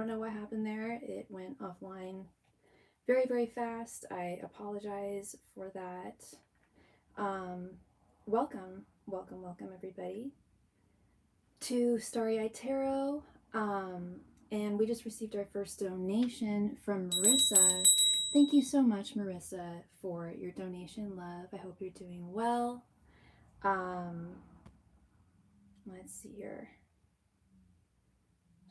know what happened there. It went offline very, very fast. I apologize for that. Welcome, welcome, welcome everybody to Starry Eyed Tarot. And we just received our first donation from Marissa. Thank you so much, Marissa, for your donation, love. I hope you're doing well. Let's see here.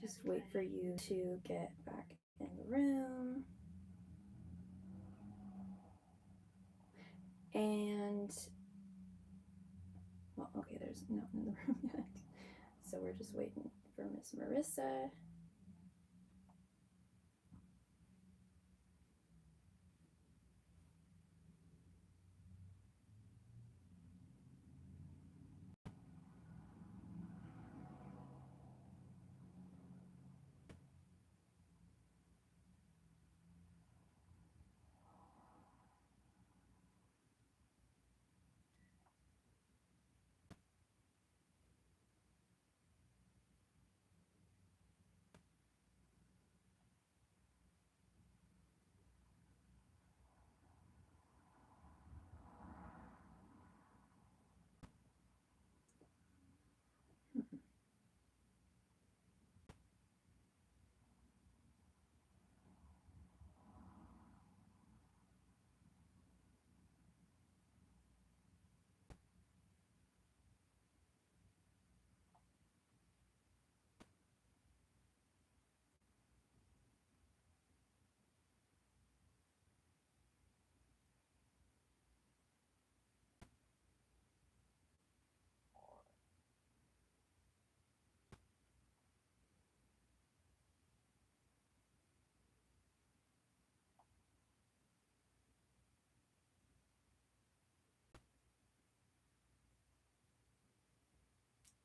Just wait for you to get back in the room. And, well, okay, there's no one in the room yet. So we're just waiting for Miss Marissa.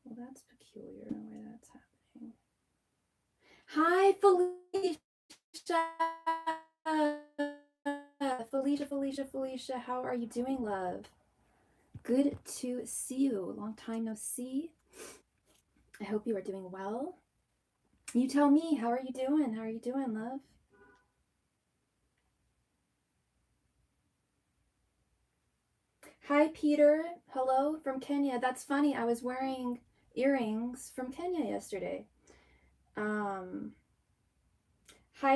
Well, that's peculiar. I don't know why that's happening. Hi, Felicia. Felicia, how are you doing, love? Good to see you. Long time no see. I hope you are doing well. You tell me, how are you doing? How are you doing, love? Hi, Peter. Hello from Kenya. That's funny. I was wearing earrings from Kenya yesterday. Hi,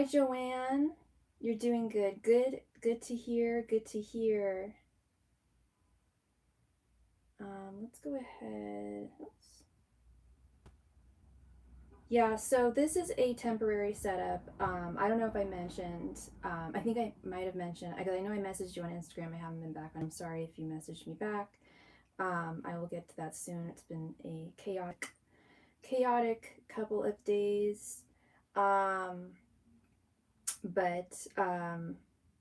Joanne. You're doing good. Good to hear. Good to hear. Let's go ahead. Oops. Yeah, so this is a temporary setup. I don't know if I mentioned, I think I might have mentioned, because I know I messaged you on Instagram. I haven't been back. I'm sorry if you messaged me back. I will get to that soon. It's been a chaotic couple of days.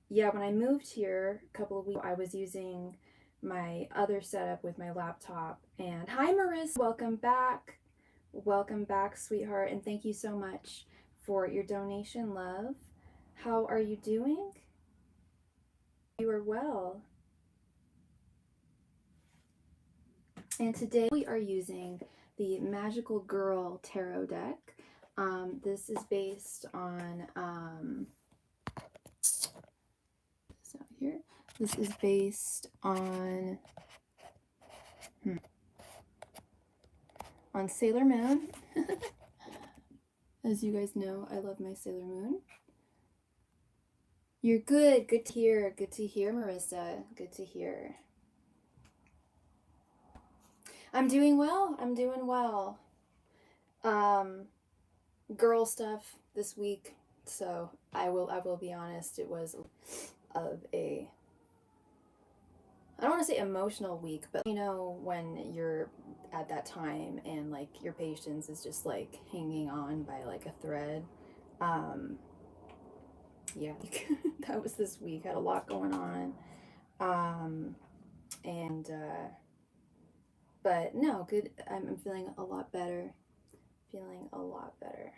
Yeah, when I moved here a couple of weeks ago, I was using my other setup with my laptop. And hi, Marissa, welcome back. Welcome back, sweetheart, and thank you so much for your donation, love. How are you doing? You are well. And today we are using the Magical Girl Tarot deck. This is based on This is based on Sailor Moon. As you guys know, I love my Sailor Moon. You're good. Good to hear. Good to hear, Marissa. Good to hear. I'm doing well. I'm doing well. Girl stuff this week. So I will be honest. It was of a, I don't want to say emotional week, but you know when you're at that time and like your patience is just like hanging on by like a thread. Yeah, that was this week. Had a lot going on. But no, good. I'm feeling a lot better. Feeling a lot better.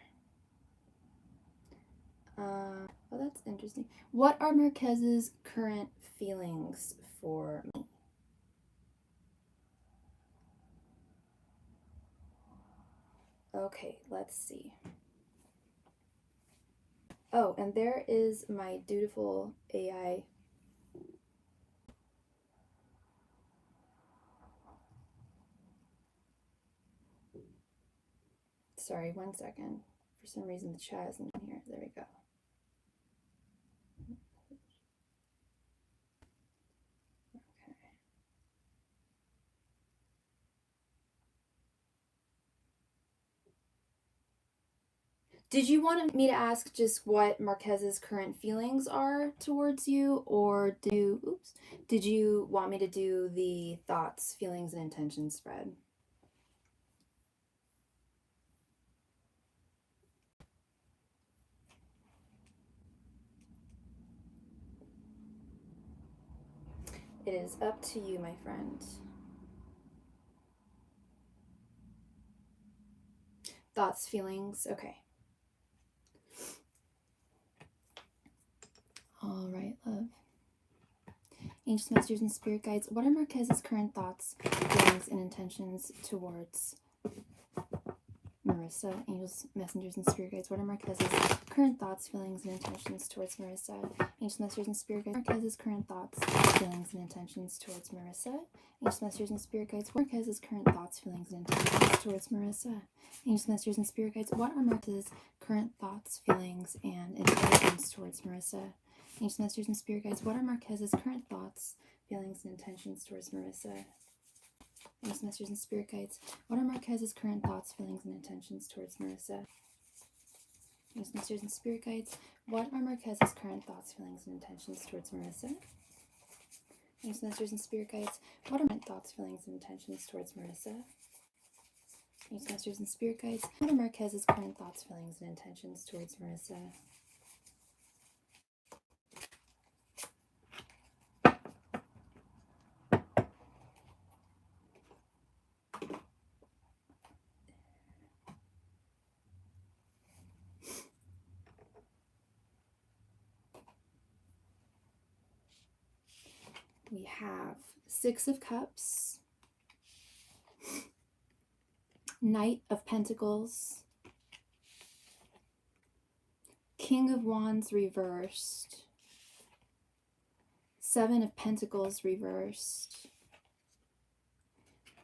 Well, that's interesting. What are Marquez's current feelings for me? Okay, let's see. Oh, and there is my dutiful AI. Sorry, 1 second. For some reason the chat isn't in here. There we go. Okay. Did you want me to ask just what Marquez's current feelings are towards you, or did you want me to do the thoughts, feelings, and intentions spread? It is up to you, my friend. Thoughts, feelings, okay. All right, love. Angels, masters, and spirit guides, what are Marquez's current thoughts, feelings, and intentions towards Marissa? Angels, messengers, and spirit guides, what are Marquez's current thoughts, feelings, and intentions towards Marissa? Angels, messengers, and spirit guides, Marquez's current thoughts, feelings, and intentions towards Marissa? Angels, messengers, and spirit guides, what are Marquez's current thoughts, feelings, and intentions towards Marissa? Angels, messengers, and spirit guides, what are Marquez's current thoughts, feelings, and intentions towards Marissa? Angels, messengers, and spirit guides, what are Marquez's current thoughts, feelings, and intentions towards Marissa? Angels, messengers, and spirit guides, what are Marquez's current thoughts, feelings, and intentions towards Marissa? Angels, messengers, and spirit guides, what are Marquez's current thoughts, feelings, and intentions towards Marissa? Angels, messengers, and spirit guides, what are current thoughts, feelings, and intentions towards Marissa? Angels, messengers, and spirit guides, what are Marquez's current thoughts, feelings, and intentions towards Marissa? We have Six of Cups, Knight of Pentacles, King of Wands reversed, Seven of Pentacles reversed,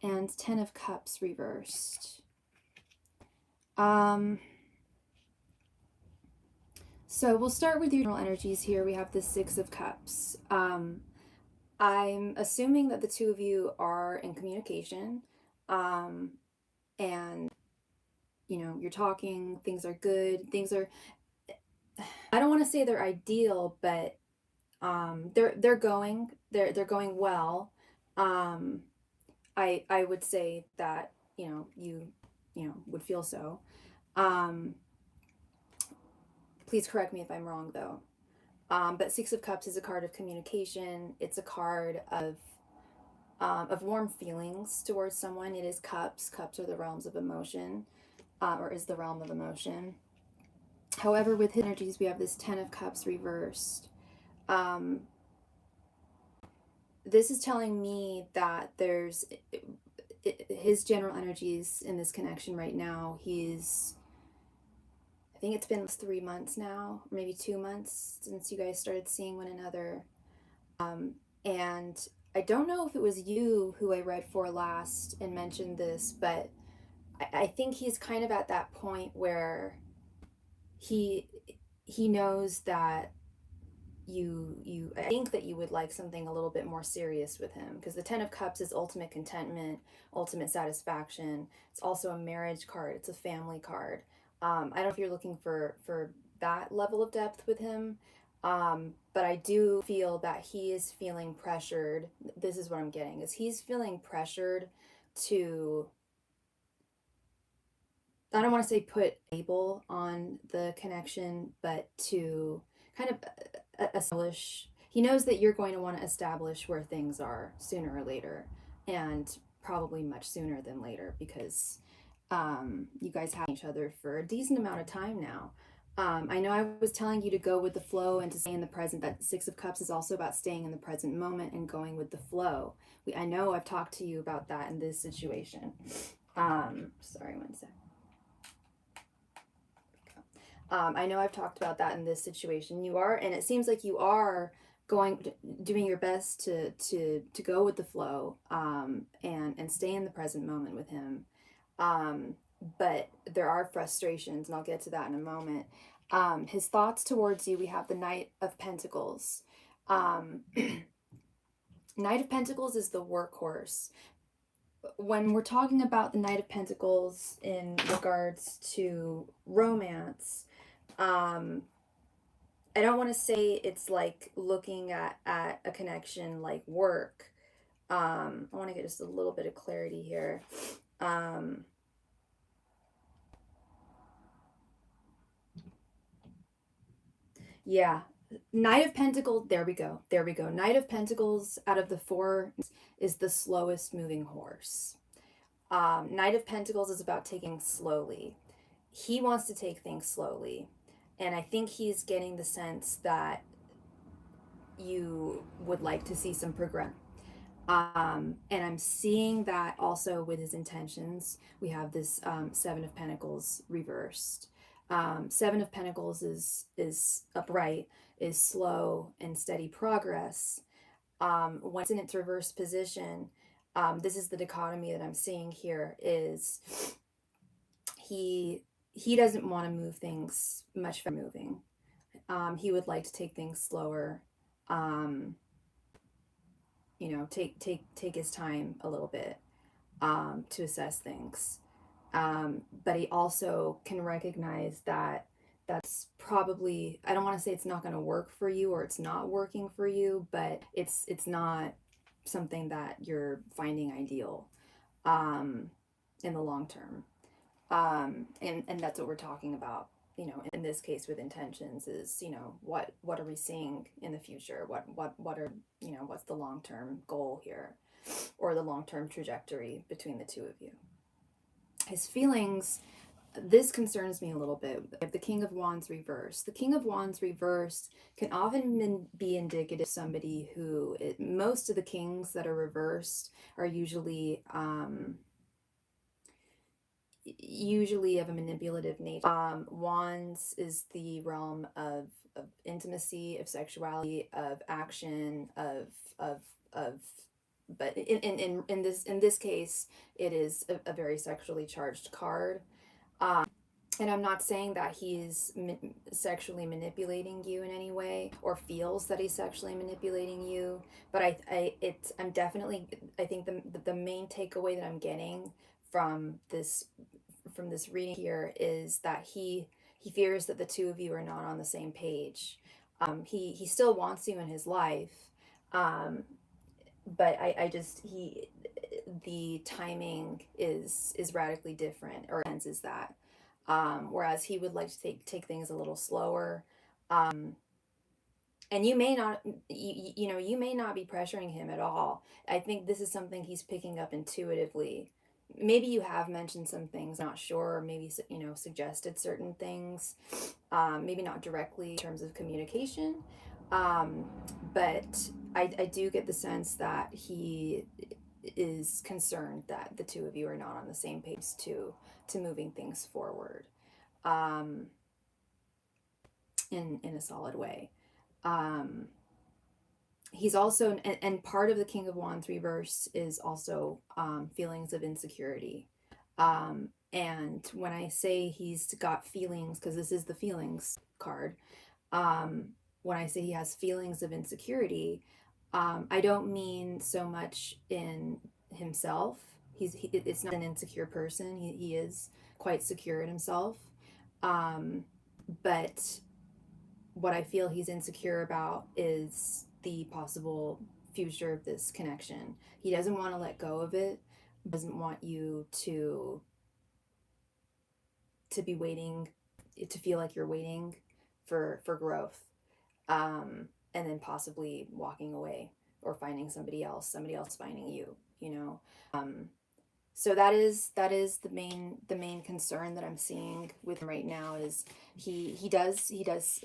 and Ten of Cups reversed. So we'll start with your general energies here. We have the Six of Cups. I'm assuming that the two of you are in communication, and you know, you're talking, things are good, things are, I don't want to say they're ideal, but they're going well. I would say that, you know, you would feel so. Please correct me if I'm wrong though. But Six of Cups is a card of communication. It's a card of warm feelings towards someone. It is cups. Cups are the realms of emotion, or is the realm of emotion. However, with his energies, we have this Ten of Cups reversed. This is telling me that there's his general energies in this connection right now. I think it's been 3 months now, maybe 2 months since you guys started seeing one another. And I don't know if it was you who I read for last and mentioned this, but I think he's kind of at that point where he knows that I think that you would like something a little bit more serious with him, because the Ten of Cups is ultimate contentment, ultimate satisfaction. It's also a marriage card. It's a family card. I don't know if you're looking for that level of depth with him, but I do feel that he is feeling pressured. This is what I'm getting, is he's feeling pressured to, I don't want to say put a label on the connection, but to kind of establish, he knows that you're going to want to establish where things are sooner or later, and probably much sooner than later, because you guys have each other for a decent amount of time now. I know I was telling you to go with the flow and to stay in the present. That Six of Cups is also about staying in the present moment and going with the flow. I know I've talked to you about that in this situation. Sorry, 1 sec. I know I've talked about that in this situation. You are, and it seems like you are doing your best to go with the flow, and stay in the present moment with him. Um, but there are frustrations, and I'll get to that in a moment. His thoughts towards you, we have the Knight of Pentacles. Um, Knight of Pentacles is the workhorse. When we're talking about the Knight of Pentacles in regards to romance, um, I don't want to say it's like looking at a connection like work. I want to get just a little bit of clarity here. Um, yeah, Knight of Pentacles. There we go. There we go. Knight of Pentacles out of the four is the slowest moving horse. Knight of Pentacles is about taking slowly. He wants to take things slowly. And I think he's getting the sense that you would like to see some progression. And I'm seeing that also with his intentions. We have this Seven of Pentacles reversed. Seven of Pentacles is upright, is slow and steady progress. When it's in its reverse position, this is the dichotomy that I'm seeing here. Is he doesn't want to move things much for moving. He would like to take things slower. Um, take his time a little bit, to assess things. But he also can recognize that that's probably, I don't want to say it's not going to work for you or it's not working for you, but it's not something that you're finding ideal, um, in the long term. And that's what we're talking about, in this case with intentions is, what are we seeing in the future? What are, what's the long-term goal here, or the long-term trajectory between the two of you? His feelings, this concerns me a little bit. The King of Wands reversed. The King of Wands reversed can often be indicative of somebody who, most of the kings that are reversed are usually of a manipulative nature. Wands is the realm of intimacy, of sexuality, of action, of but in this case, it is a very sexually charged card. And I'm not saying that he's sexually manipulating you in any way, or feels that he's sexually manipulating you, but I'm definitely, I think the main takeaway that I'm getting from this reading here is that he fears that the two of you are not on the same page. He still wants you in his life, um, but I just the timing is radically different, or senses that. Whereas he would like to take things a little slower. And you may not, you may not be pressuring him at all. I think this is something he's picking up intuitively. Maybe you have mentioned some things, not sure, or maybe, suggested certain things, maybe not directly in terms of communication, but I do get the sense that he is concerned that the two of you are not on the same page to moving things forward, um, in a solid way. Um, he's also, and part of the King of Wands reverse is also, feelings of insecurity. And when I say he's got feelings, because this is the feelings card, when I say he has feelings of insecurity, I don't mean so much in himself. It's not an insecure person. He is quite secure in himself. But what I feel he's insecure about is the possible future of this connection. He doesn't want to let go of it, doesn't want you to be waiting, to feel like you're waiting for growth, and then possibly walking away or finding somebody else finding you, so that is the main concern that I'm seeing with him right now. Is he does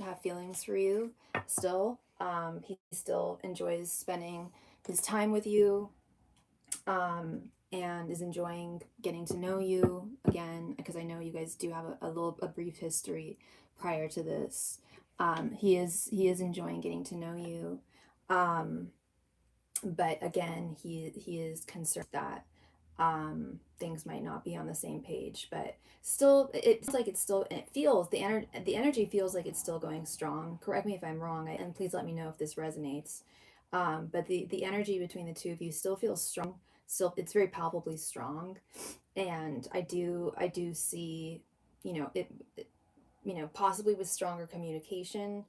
have feelings for you still. He still enjoys spending his time with you. and is enjoying getting to know you again, because I know you guys do have a brief history prior to this. He is enjoying getting to know you, but again, he is concerned that things might not be on the same page, but still, it's like it's still, it feels, the energy feels like it's still going strong. Correct me if I'm wrong, and please let me know if this resonates. But the energy between the two of you still feels strong. Still, it's very palpably strong, and I do see, possibly with stronger communication.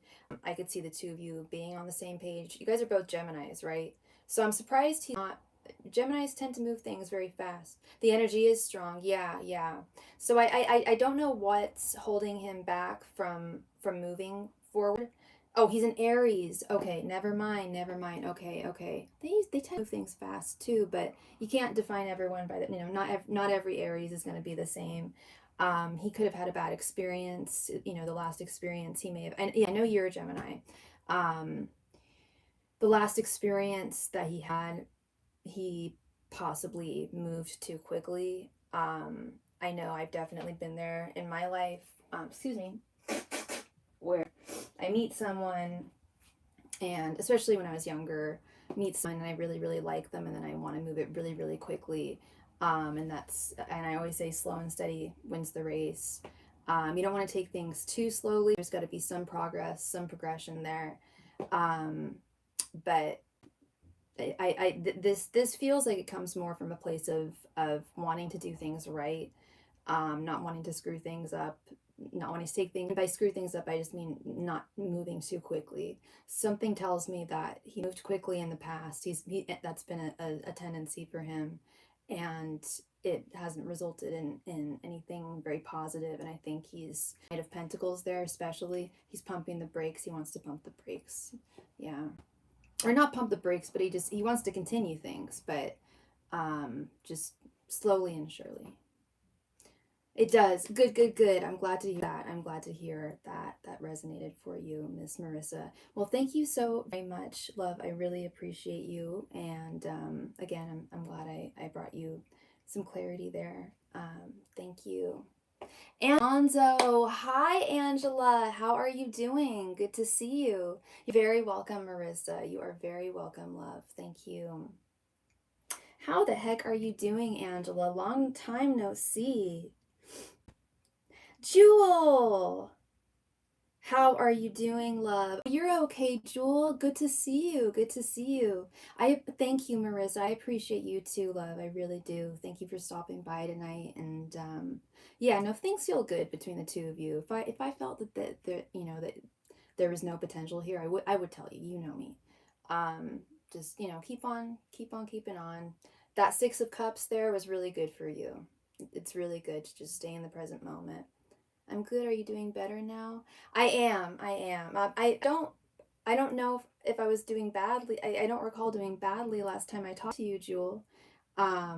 I could see the two of you being on the same page. You guys are both Geminis, right? So I'm surprised he's not. Geminis tend to move things very fast. The energy is strong. Yeah, yeah. So I don't know what's holding him back from moving forward. Oh, he's an Aries. Okay, never mind, never mind. Okay, okay. They tend to move things fast too, but you can't define everyone by that. Not every Aries is going to be the same. He could have had a bad experience. The last experience he may have. And yeah, I know you're a Gemini. Um, the last experience that he had, he possibly moved too quickly. I know I've definitely been there in my life. Excuse me, where I meet someone, and especially when I was younger, meet someone and I really, really like them, and then I want to move it really, really quickly. And I always say slow and steady wins the race. You don't want to take things too slowly. There's got to be some progress, some progression there. But this feels like it comes more from a place of wanting to do things right, not wanting to screw things up, not wanting to take things. By screw things up, I just mean not moving too quickly. Something tells me that he moved quickly in the past. That's been a tendency for him, and it hasn't resulted in anything very positive. And I think he's Knight of Pentacles there, especially. He's pumping the brakes. He wants to pump the brakes. Yeah. Or not pump the brakes, but he wants to continue things, but just slowly and surely. It does. Good, good, good. I'm glad to hear that. I'm glad to hear that resonated for you, Miss Marissa. Well, thank you so very much, love. I really appreciate you. And again, I'm glad I brought you some clarity there. Thank you. And Alonzo, hi Angela, how are you doing? Good to see you. You're very welcome, Marissa. You are very welcome, love. Thank you. How the heck are you doing, Angela? Long time no see. Jewel, how are you doing, love? You're okay, Jewel. Good to see you. Good to see you. I thank you, Marissa. I appreciate you too, love. I really do. Thank you for stopping by tonight. And yeah, no, things feel good between the two of you. If I felt that that there was no potential here, I would tell you. You know me. Just keep on keeping on. That Six of Cups there was really good for you. It's really good to just stay in the present moment. I'm good. Are you doing better now? I am. I am. I don't know if I was doing badly. I don't recall doing badly last time I talked to you, Jewel. I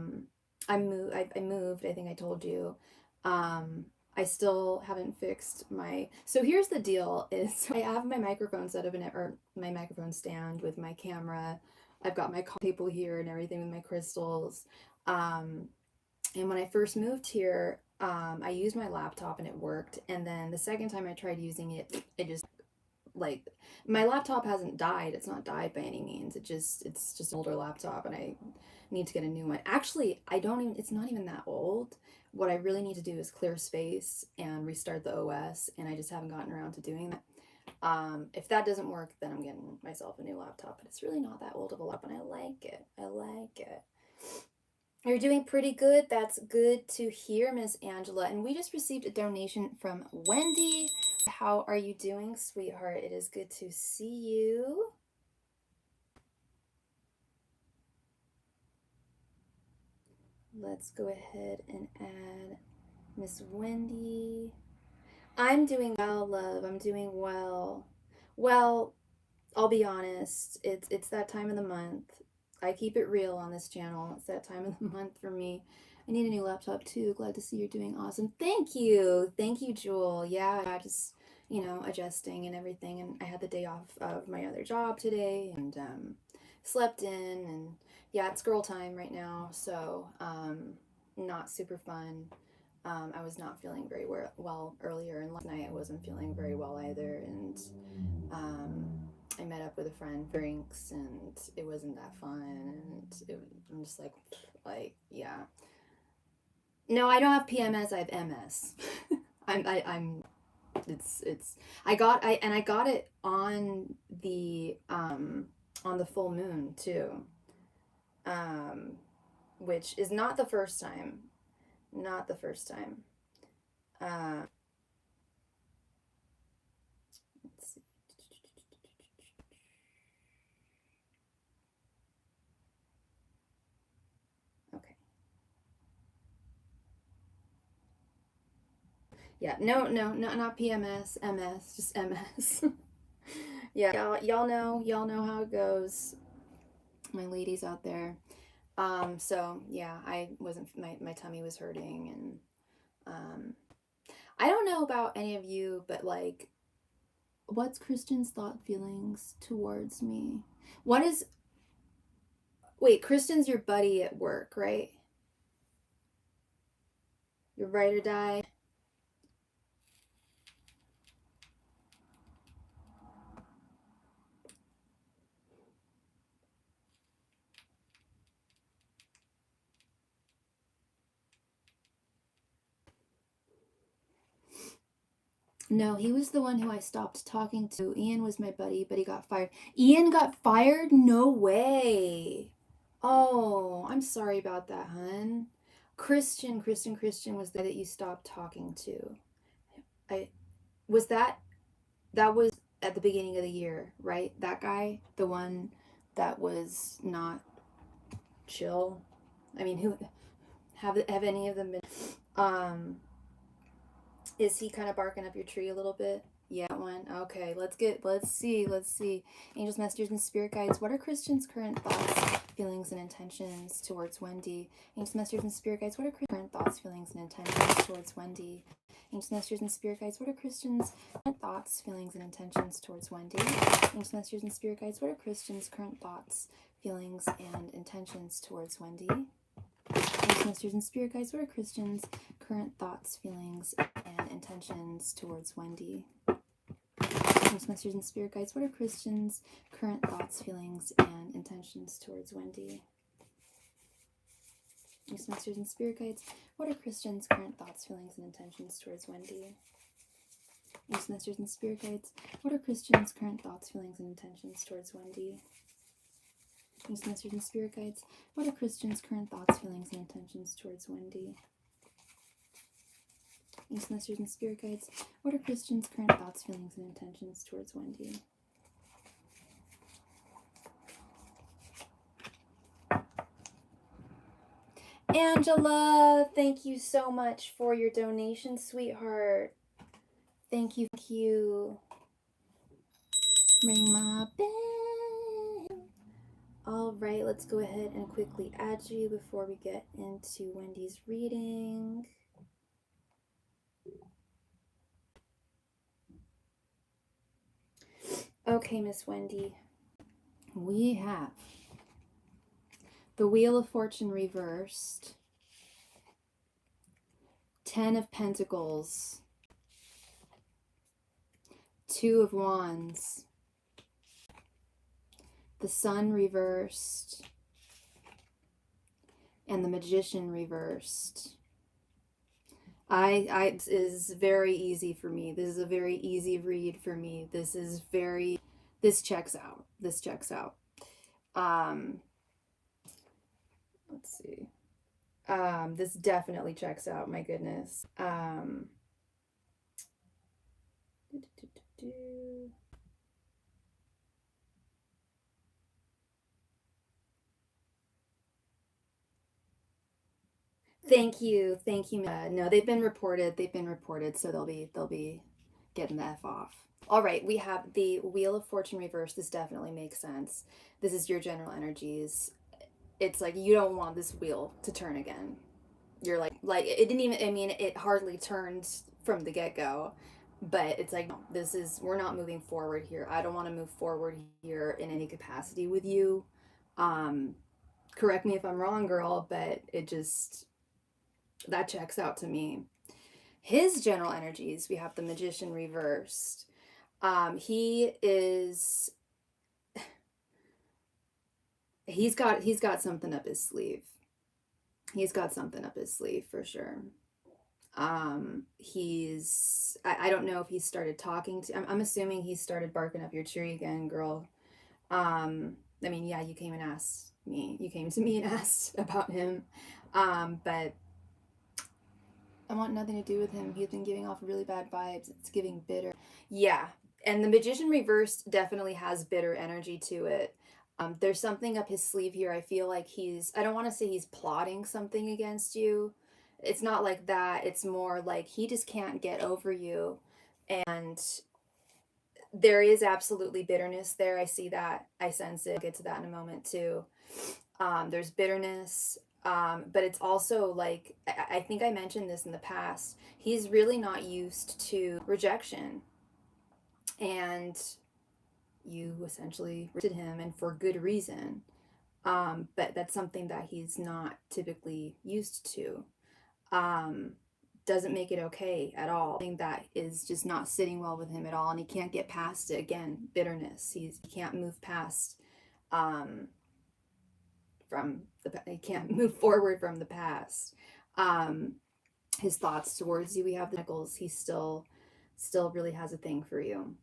moved. I moved. I think I told you. I still haven't fixed my. So here's the deal: is I have my microphone set up or my microphone stand with my camera. I've got my table here and everything with my crystals. And when I first moved here, I used my laptop and it worked. And then the second time I tried using it, it just like my laptop hasn't died. It's not died by any means. It's just an older laptop, and I need to get a new one. Actually, I don't even. It's not even that old. What I really need to do is clear space and restart the OS, and I just haven't gotten around to doing that. If that doesn't work, then I'm getting myself a new laptop. But it's really not that old of a laptop, and I like it. I like it. You're doing pretty good. That's good to hear, Miss Angela. And we just received a donation from Wendy. How are you doing, sweetheart? It is good to see you. Let's go ahead and add Miss Wendy. I'm doing well, love. I'm doing well. Well, I'll be honest. It's that time of the month. I keep it real on this channel. It's that time of the month for me. I need a new laptop too. Glad to see you're doing awesome. Thank you. Thank you, Jewel. Yeah, just, adjusting and everything. And I had the day off of my other job today, and slept in, and yeah, it's girl time right now, so not super fun. I was not feeling very well earlier, and last night I wasn't feeling very well either, and I met up with a friend for drinks, and it wasn't that fun, and I'm just like, yeah. No, I don't have PMS, I have MS. I'm it's I got it on the full moon too. Um which is not the first time. Not the first time. Uh let's see. Okay. Yeah, no, not PMS, MS, just MS. Yeah, y'all know how it goes, my ladies out there. So yeah, I wasn't my tummy was hurting, and I don't know about any of you, but like, what's Kristen's thought feelings towards me? What is Wait, Kristen's your buddy at work, right? Your ride or die. No, he was the one who I stopped talking to. Ian was my buddy, but he got fired. Ian got fired? No way. Oh, I'm sorry about that, hun. Christian was the guy that you stopped talking to. I was that was at the beginning of the year, right? That guy, the one that was not chill. I mean, who have any of them been? Is he kind of barking up your tree a little bit? Yeah, one. Okay, let's see. Angels, messengers, and spirit guides. What are Christian's current thoughts, feelings, and intentions towards Wendy? Angels, messengers, and spirit guides. What are Christian's current thoughts, feelings, and intentions towards Wendy? Angels, messengers, and spirit guides. What are Christian's current thoughts, feelings, and intentions towards Wendy? Angels, messengers, and spirit guides. What are Christian's current thoughts, feelings, and intentions towards Wendy? Angels, messengers, and spirit guides. What are Christian's current thoughts, feelings, and intentions towards Wendy? Angels, messengers, and spirit guides. What are Christian's current thoughts, feelings, and intentions towards Wendy? Angels, messengers, and spirit guides. What are Christian's current thoughts, feelings, and intentions towards Wendy? Angels, messengers, and spirit guides. What are Christian's current thoughts, feelings, and intentions towards Wendy? Angels, messengers, and spirit guides. What are Christian's current thoughts, feelings, and intentions towards Wendy? Angels, messengers, and spirit guides. What are Christian's current thoughts, feelings, and intentions towards Wendy? Angela, thank you so much for your donation, sweetheart. Thank you. Thank you. Ring my bell. All right, let's go ahead and quickly add you before we get into Wendy's reading. Okay, Miss Wendy, we have the Wheel of Fortune reversed, 10 of Pentacles, 2 of Wands, the Sun reversed, and the Magician reversed. It is very easy for me. This is a very easy read for me. This checks out. This checks out. Let's see. This definitely checks out, my goodness. Thank you. No, they've been reported, so they'll be getting the F off. All right, we have the Wheel of Fortune reversed. This definitely makes sense. This is your general energies. It's like you don't want this wheel to turn again. You're like it didn't even, I mean, it hardly turned from the get-go, but it's like, no, we're not moving forward here. I don't want to move forward here in any capacity with you. Correct me if I'm wrong, girl, but that checks out to me. His general energies, we have the Magician reversed. He is he's got something up his sleeve. He's got something up his sleeve for sure. I don't know if he started talking to, I'm assuming he started barking up your tree again, girl. I mean, yeah, you came to me and asked about him. But I want nothing to do with him. He's been giving off really bad vibes. It's giving bitter. Yeah. And the Magician reversed definitely has bitter energy to it. There's something up his sleeve here. I feel like I don't want to say he's plotting something against you. It's not like that. It's more like he just can't get over you. And there is absolutely bitterness there. I see that. I sense it. I'll get to that in a moment too. There's bitterness. But it's also like, I think I mentioned this in the past. He's really not used to rejection. And you essentially rejected him, and for good reason. But that's something that he's not typically used to. Doesn't make it okay at all. Something that is just not sitting well with him at all, and he can't get past it. Again, bitterness. He can't move past he can't move forward from the past. His thoughts towards you, we have the Nichols. He still really has a thing for you.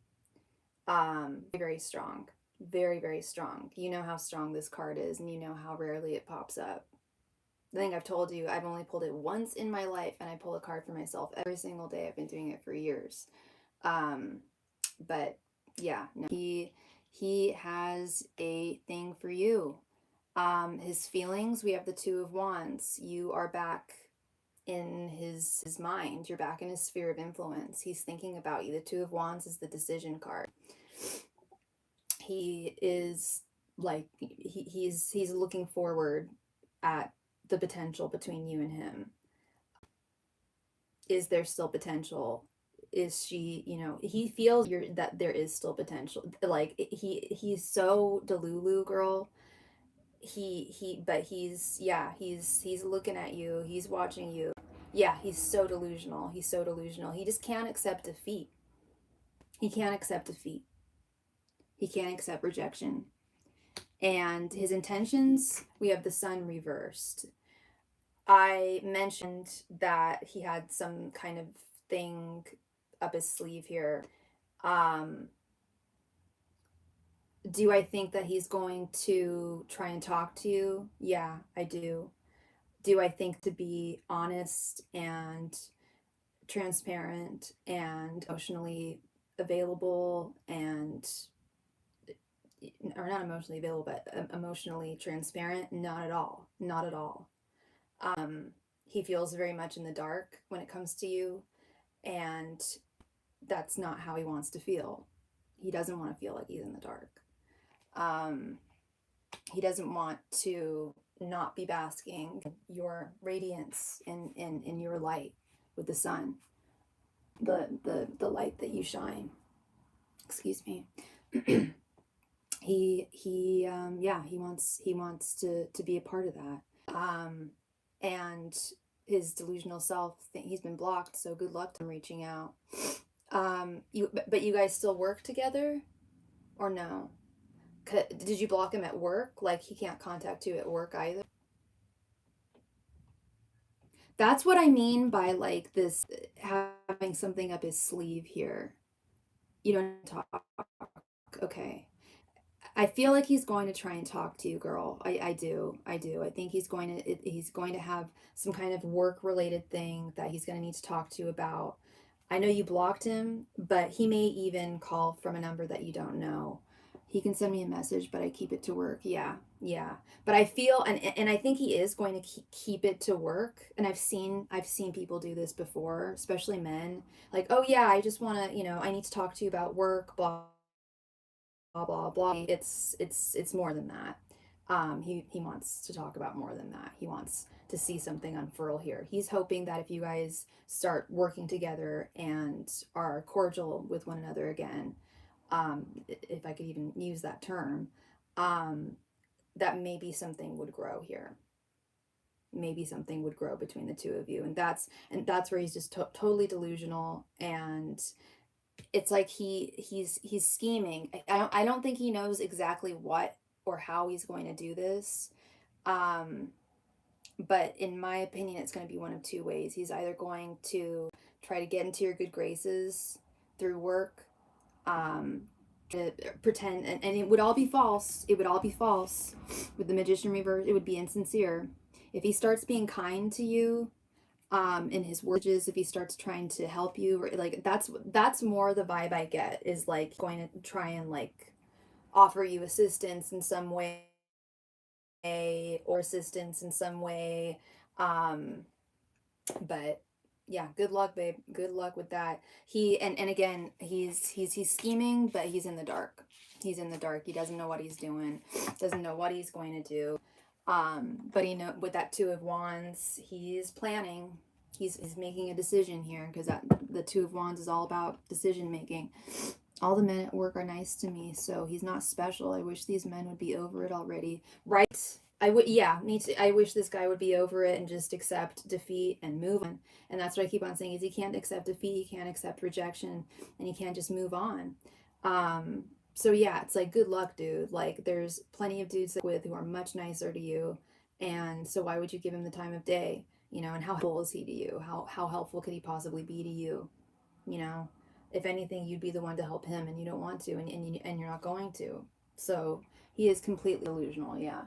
Very strong. Very, very strong. You know how strong this card is, and you know how rarely it pops up. I think I've told you I've only pulled it once in my life, and I pull a card for myself every single day. I've been doing it for years. But yeah, no, he has a thing for you. His feelings, we have the Two of Wands. You are back in his mind. You're back in his sphere of influence. He's thinking about you. The Two of Wands is the decision card. He is like he's looking forward at the potential between you and him. Is there still potential? Is she, he feels that there is still potential. Like he's so delulu, girl. But he's looking at you. He's watching you. Yeah, he's so delusional. He just can't accept defeat. He can't accept defeat. He can't accept rejection. And his intentions, we have the Sun reversed. I mentioned that he had some kind of thing up his sleeve here. Do I think that he's going to try and talk to you? Yeah, I do. Do I think to be honest and transparent and emotionally available or not emotionally available, but emotionally transparent? Not at all. Not at all. He feels very much in the dark when it comes to you, and that's not how he wants to feel. He doesn't want to feel like he's in the dark. He doesn't want to not be basking in your radiance in your light with the sun, the light that you shine. Excuse me. he wants to be a part of that. And his delusional self, he's been blocked, so good luck to him reaching out. But you guys still work together, or no? Did you block him at work? Like he can't contact you at work either? That's what I mean by like this having something up his sleeve here. You don't talk. Okay. I feel like he's going to try and talk to you, girl. I do. I think he's going to have some kind of work related thing that he's going to need to talk to you about. I know you blocked him, but he may even call from a number that you don't know. He can send me a message, but I keep it to work. Yeah. But I feel, and I think he is going to keep it to work. And I've seen people do this before, especially men. Like, oh yeah, I just want to, I need to talk to you about work, blah blah blah blah. It's more than that. He wants to talk about more than that. He wants to see something unfurl here. He's hoping that if you guys start working together and are cordial with one another again, if I could even use that term, that maybe something would grow here. Maybe something would grow between the two of you, and that's where he's just totally delusional, and it's like he's scheming. I don't think he knows exactly what or how he's going to do this. But in my opinion, it's going to be one of two ways. He's either going to try to get into your good graces through work, to pretend, and it would all be false. It would all be false. With the Magician reverse, it would be insincere. If he starts being kind to you, in his words, if he starts trying to help you, or like that's more the vibe I get, is like going to try and like offer you assistance in some way, or assistance in some way. But yeah, good luck, babe. Good luck with that. And again, he's scheming, but he's in the dark. He's in the dark. He doesn't know what he's doing. Doesn't know what he's going to do. But with that Two of Wands, he's planning. He's making a decision here, because the Two of Wands is all about decision making. All the men at work are nice to me, so he's not special. I wish these men would be over it already. Right? Me too. I wish this guy would be over it and just accept defeat and move on. And that's what I keep on saying, is he can't accept defeat, he can't accept rejection, and he can't just move on. So yeah, it's like, good luck, dude. Like, there's plenty of dudes with who are much nicer to you, and so why would you give him the time of day? And how helpful is he to you? How helpful could he possibly be to you? If anything, you'd be the one to help him, and you don't want to, and you're not going to. So he is completely delusional, yeah.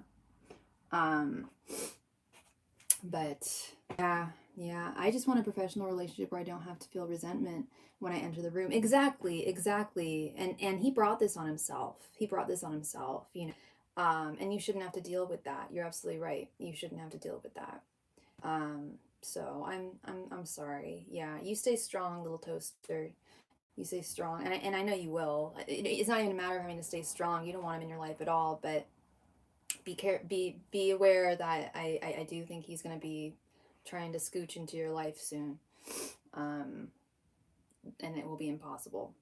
But yeah, I just want a professional relationship where I don't have to feel resentment when I enter the room. Exactly. And he brought this on himself. And you shouldn't have to deal with that. You're absolutely right. You shouldn't have to deal with that. So I'm sorry. Yeah, you stay strong, little toaster. You stay strong, and I know you will. It's not even a matter of having to stay strong. You don't want him in your life at all, but be aware that I do think he's going to be trying to scooch into your life soon, and it will be impossible.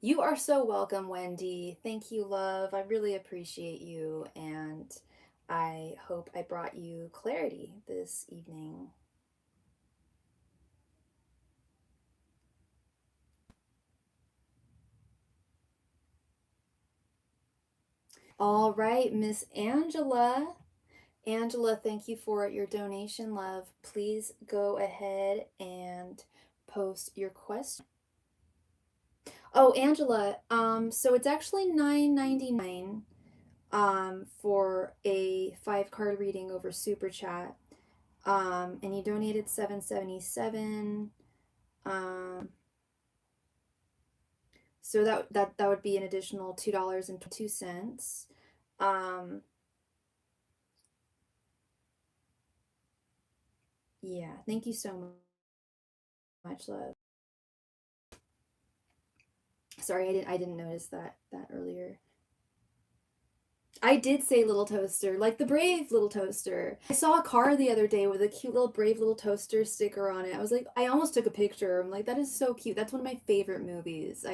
You are so welcome, Wendy. Thank you, love. I really appreciate you, and I hope I brought you clarity this evening. All right, Miss Angela. Angela, thank you for your donation, love. Please go ahead and post your question. Oh, Angela, so it's actually $9.99 for a 5-card reading over Super Chat. And you donated $7.77. So that would be an additional $2.02. Yeah, thank you so much, love. Sorry, I didn't notice that earlier. I did say little toaster, like the brave little toaster. I saw a car the other day with a cute little brave little toaster sticker on it. I was like, I almost took a picture. I'm like, that is so cute. That's one of my favorite movies.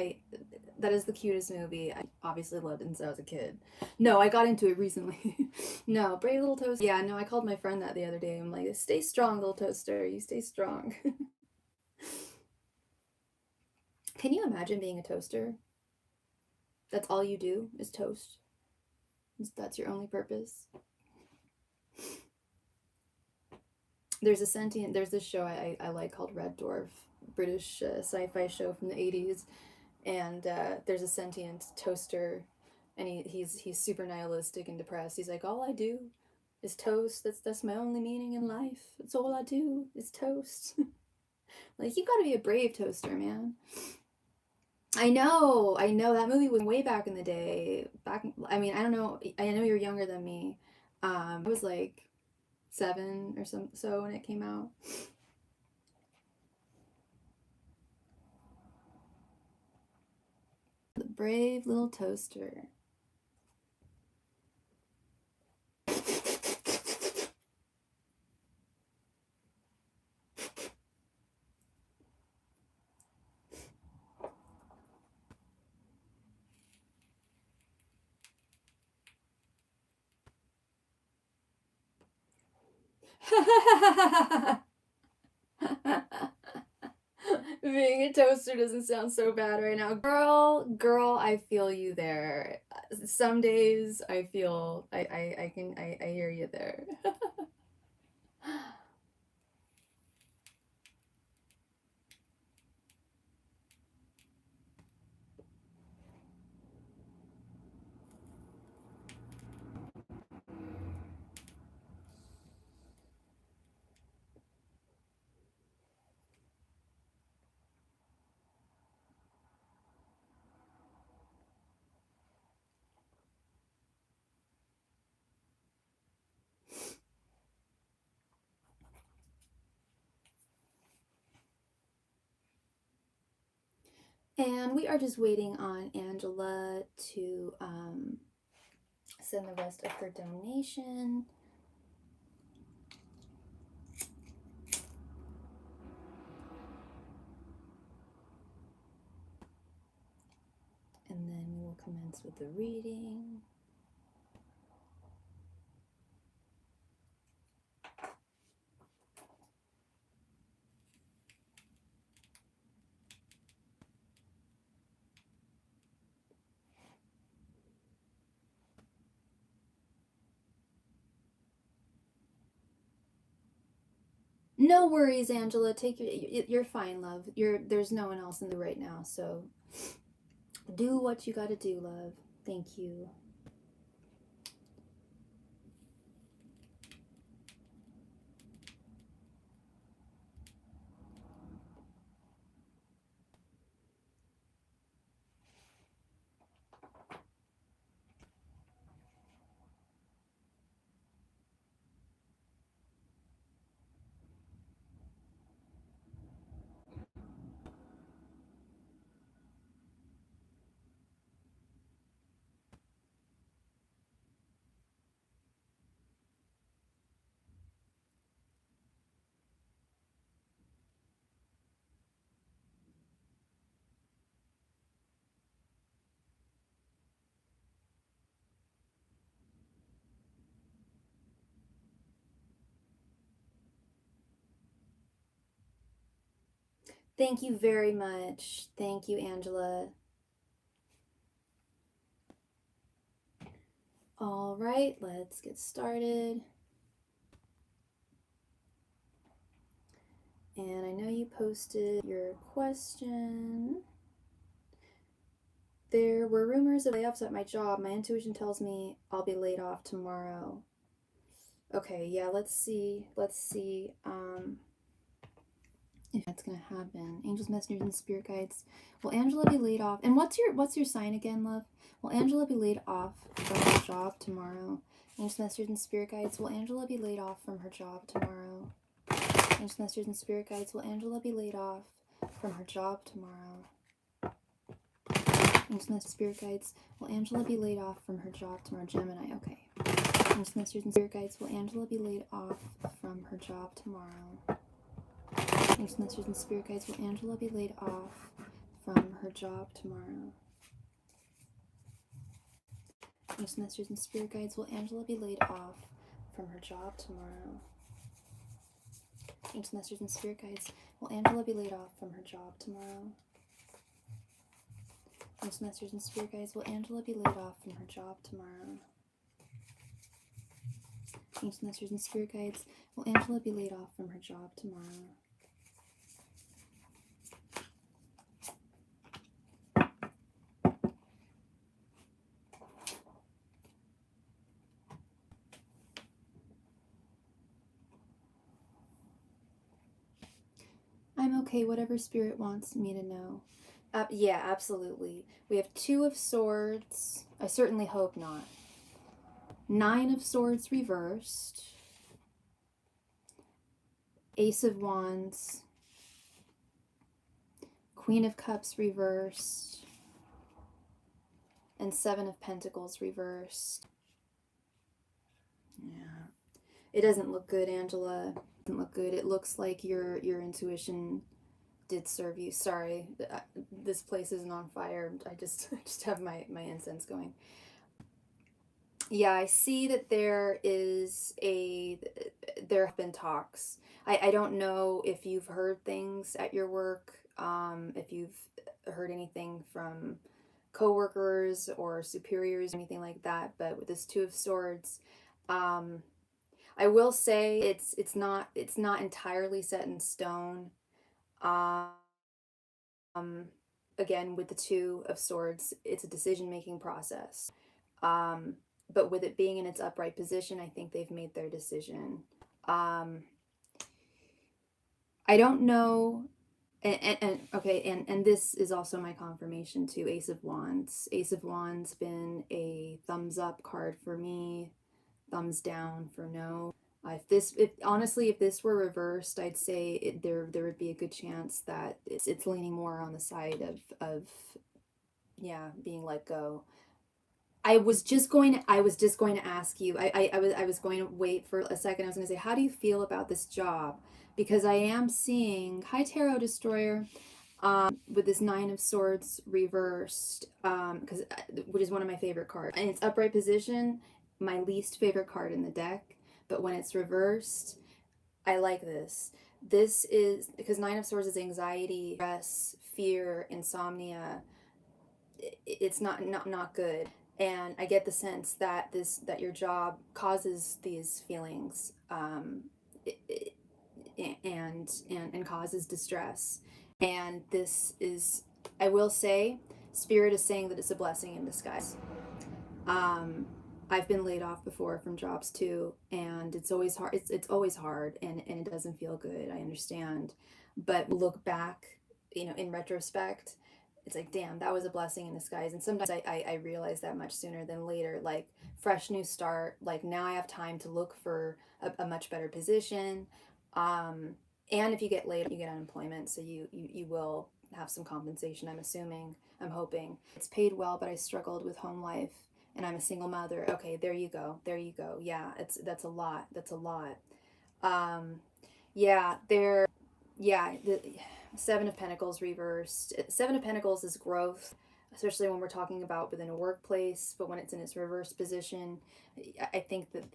That is the cutest movie. I obviously loved it since I was a kid. No, I got into it recently. No, brave little toaster. Yeah, no, I called my friend that the other day. I'm like, stay strong, little toaster. You stay strong. Can you imagine being a toaster? That's all you do is toast. That's your only purpose. There's this show I like called Red Dwarf, British sci-fi show from the 80s, and there's a sentient toaster, and he's super nihilistic and depressed. He's like, all I do is toast. That's my only meaning in life. That's all I do is toast. Like, you gotta be a brave toaster, man. I know that movie was way back in the day. I mean, I don't know. I know you're younger than me. I was like 7 or so when it came out. The brave little toaster. Being a toaster doesn't sound so bad right now. Girl, I feel you there. Some days I feel, I hear you there. And we are just waiting on Angela to send the rest of her donation. And then we will commence with the reading. No worries, Angela. You're fine, love. There's no one else in the right now, so do what you gotta do, love. Thank you. Thank you very much. Thank you, Angela. All right, let's get started. And I know you posted your question. There were rumors of layoffs at my job. My intuition tells me I'll be laid off tomorrow. Okay, yeah, let's see if that's gonna happen. Angels, messengers, and spirit guides. Will Angela be laid off? And what's your sign again, love? Will Angela be laid off from her job tomorrow? Angels, messengers, and spirit guides. Will Angela be laid off from her job tomorrow? Angels, messengers, and spirit guides. Will Angela be laid off from her job tomorrow? Angels, messengers, spirit guides. Will Angela be laid off from her job tomorrow? Gemini. Okay. Angels, messengers, and spirit guides. Will Angela be laid off from her job tomorrow? Angels, messengers, and spirit guides. Will Angela be laid off from her job tomorrow? Angels, messengers, and spirit guides. Will Angela be laid off from her job tomorrow? Angels, messengers, and spirit guides. Will Angela be laid off from her job tomorrow? Angels, messengers, and spirit guides. Will Angela be laid off from her job tomorrow? Angels, messengers, and spirit guides. Will Angela be laid off from her job tomorrow? I'm okay, whatever spirit wants me to know. Yeah, absolutely. We have 2 of Swords. I certainly hope not. 9 of Swords reversed. Ace of Wands. Queen of Cups reversed. And 7 of Pentacles reversed. Yeah. It doesn't look good, Angela. It doesn't look good. It looks like your intuition did serve you. Sorry, this place isn't on fire. I just have my incense going. Yeah, I see that there have been talks. I don't know if you've heard things at your work, if you've heard anything from coworkers or superiors, anything like that, but with this Two of Swords, um, I will say it's not entirely set in stone. Um, again, with the Two of Swords, it's a decision-making process. Um, but with it being in its upright position, I think they've made their decision. Um, I don't know. And okay, and this is also my confirmation too. Ace of Wands. Ace of Wands been a thumbs up card for me, thumbs down for no. If honestly, if this were reversed, I'd say there would be a good chance that it's leaning more on the side of yeah, being let go. I was just going to ask you. I was going to wait for a second. I was going to say, how do you feel about this job? Because I am seeing High Tarot Destroyer, with this Nine of Swords reversed, because which is one of my favorite cards. In its upright position, my least favorite card in the deck. But when it's reversed, I like this. This is because Nine of Swords is anxiety, stress, fear, insomnia. It's not good, and I get the sense that your job causes these feelings, and causes distress, and this is, I will say, Spirit is saying that it's a blessing in disguise. um I've been laid off before from jobs too, and it's always hard. It's always hard, and it doesn't feel good. I understand, but look back, in retrospect, it's like, damn, that was a blessing in disguise. And sometimes I realize that much sooner than later. Like, fresh new start. Like, now I have time to look for a much better position. Um, and if you get laid, you get unemployment, so you will have some compensation. I'm assuming. I'm hoping it's paid well, but I struggled with home life and I'm a single mother. Okay, there you go. There you go. Yeah, that's a lot. That's a lot. Um, yeah, the Seven of Pentacles reversed. Seven of Pentacles is growth, especially when we're talking about within a workplace, but when it's in its reverse position, I think that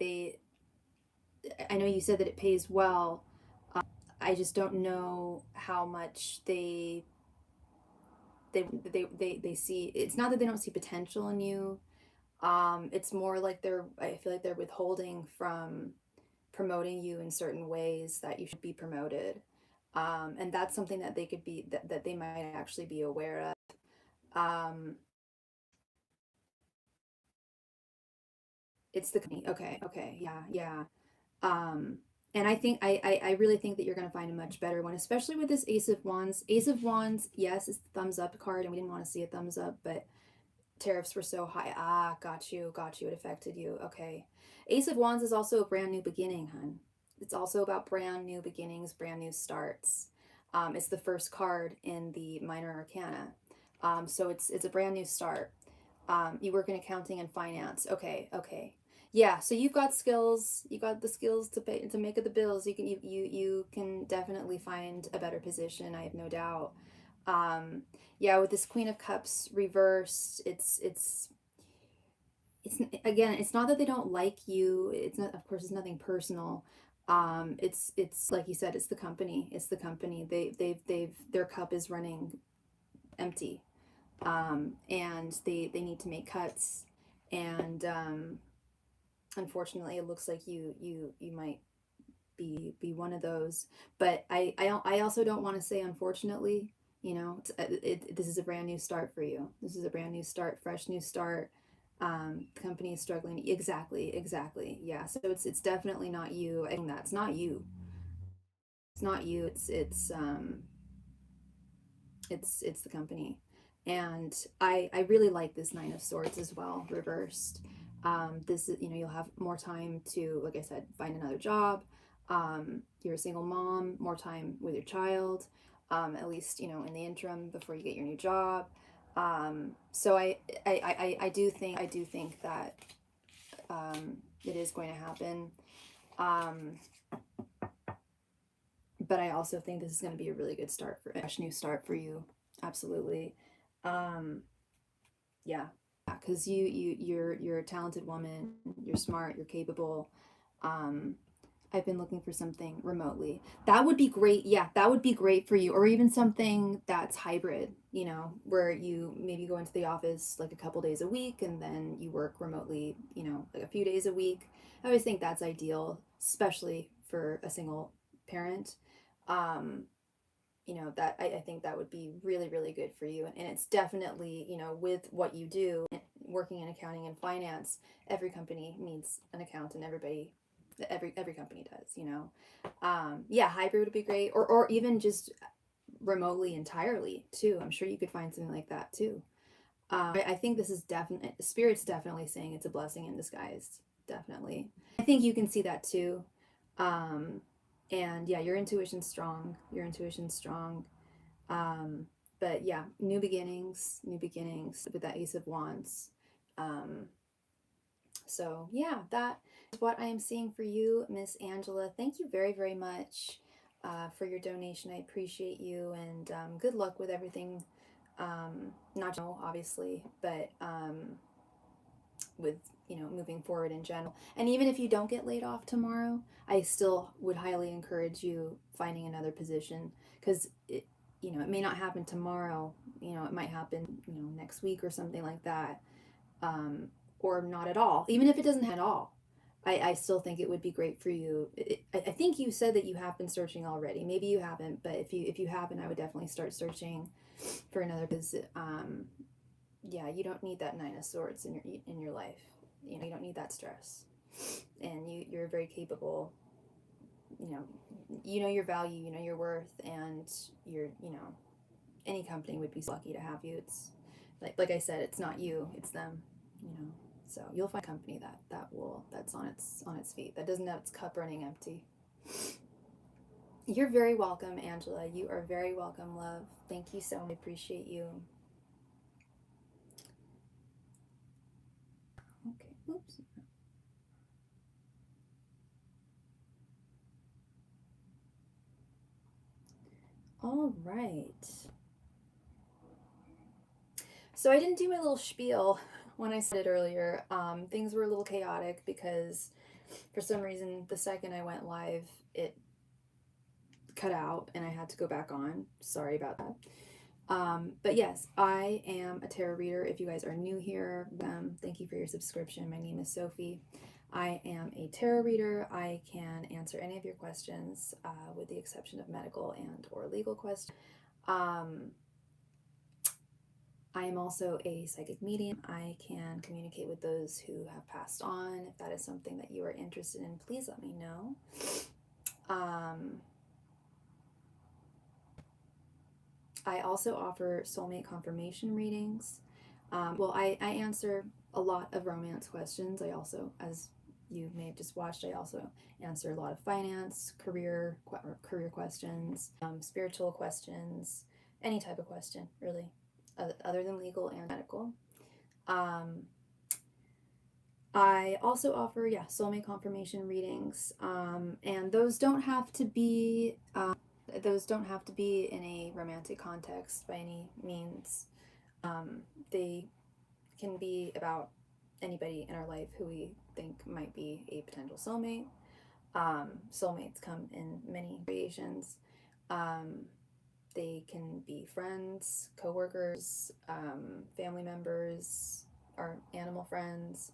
I know you said that it pays well. I just don't know how much they see. It's not that they don't see potential in you. It's more like I feel like they're withholding from promoting you in certain ways that you should be promoted. And that's something that that they might actually be aware of. It's the company. Okay, okay, yeah, yeah. And I think I really think that you're gonna find a much better one, especially with this Ace of Wands. Ace of Wands, yes, it's the thumbs up card, and we didn't want to see a thumbs up, but tariffs were so high. Ah, got you. It affected you. Okay. Ace of Wands is also a brand new beginning, hun. It's also about brand new beginnings, brand new starts. It's the first card in the Minor Arcana. So it's a brand new start. You work in accounting and finance. Okay, okay. Yeah, so you've got skills. You got the skills to pay to make the bills. You can definitely find a better position. I have no doubt. Um, yeah, with this Queen of Cups reversed, it's again, it's not that they don't like you. It's not, of course, it's nothing personal. It's like you said, it's the company. It's the company. They've their cup is running empty, and they need to make cuts, and unfortunately, it looks like you might be one of those. But I also don't want to say unfortunately. This is a brand new start for you. This is a brand new start, fresh new start. The company is struggling. Exactly, exactly. Yeah. So it's definitely not you. And that's not you. It's not you. It's the company. And I really like this Nine of Swords as well, reversed. This is, you'll have more time to, like I said, find another job. You're a single mom, more time with your child, at least, in the interim before you get your new job. So I do think that it is going to happen. Um, but I also think this is going to be a really good start for a fresh new start for you. Absolutely. Um, yeah. because you're a talented woman, you're smart, you're capable. I've been looking for something remotely. That would be great. Yeah, that would be great for you. Or even something that's hybrid, you know, where you maybe go into the office like a couple days a week and then you work remotely, you know, like a few days a week. I always think that's ideal, especially for a single parent. Um, you know, that I think that would be really, really good for you. And it's definitely, you know, with what you do, working in accounting and finance, every company needs an accountant. Every company does, you know. Yeah, hybrid would be great, or even just remotely entirely too. I'm sure you could find something like that too. I think this is definitely, spirit's definitely saying it's a blessing in disguise. Definitely, I think you can see that too. um and yeah, your intuition's strong. um but yeah, new beginnings with that Ace of Wands. um so yeah, that is what I am seeing for you, Miss Angela. Thank you very, very much for your donation. I appreciate you, and good luck with everything. Not just, obviously, but with, you know, moving forward in general. And even if you don't get laid off tomorrow, I still would highly encourage you finding another position, because it, you know, it may not happen tomorrow. You know, it might happen, you know, next week or something like that. Or not at all. Even if it doesn't happen at all, I still think it would be great for you. I think you said that you have been searching already. Maybe you haven't, but if you haven't, I would definitely start searching for another, because yeah, you don't need that Nine of Swords in your life. You know, you don't need that stress, and you're very capable. You know your value, you know your worth, and you're, you know, any company would be lucky to have you. It's like I said, it's not you, it's them. You know, so you'll find a company that's on its feet, that doesn't have its cup running empty. You're very welcome, Angela. You are very welcome, love. Thank you so much. I appreciate you. Okay. Oops. All right. So I didn't do my little spiel when I said it earlier. Things were a little chaotic because for some reason the second I went live, it cut out and I had to go back on. Sorry about that. But yes, I am a tarot reader. If you guys are new here, thank you for your subscription. My name is Sophie. I am a tarot reader. I can answer any of your questions, with the exception of medical and or legal questions. I am also a psychic medium. I can communicate with those who have passed on. If that is something that you are interested in, please let me know. I also offer soulmate confirmation readings. Well, I answer a lot of romance questions. I also, as you may have just watched, I also answer a lot of finance, career questions, spiritual questions, any type of question, really, other than legal and medical. I also offer, yeah, soulmate confirmation readings, and those don't have to be in a romantic context by any means. They can be about anybody in our life who we think might be a potential soulmate. Soulmates come in many variations. They can be friends, coworkers, family members, or animal friends.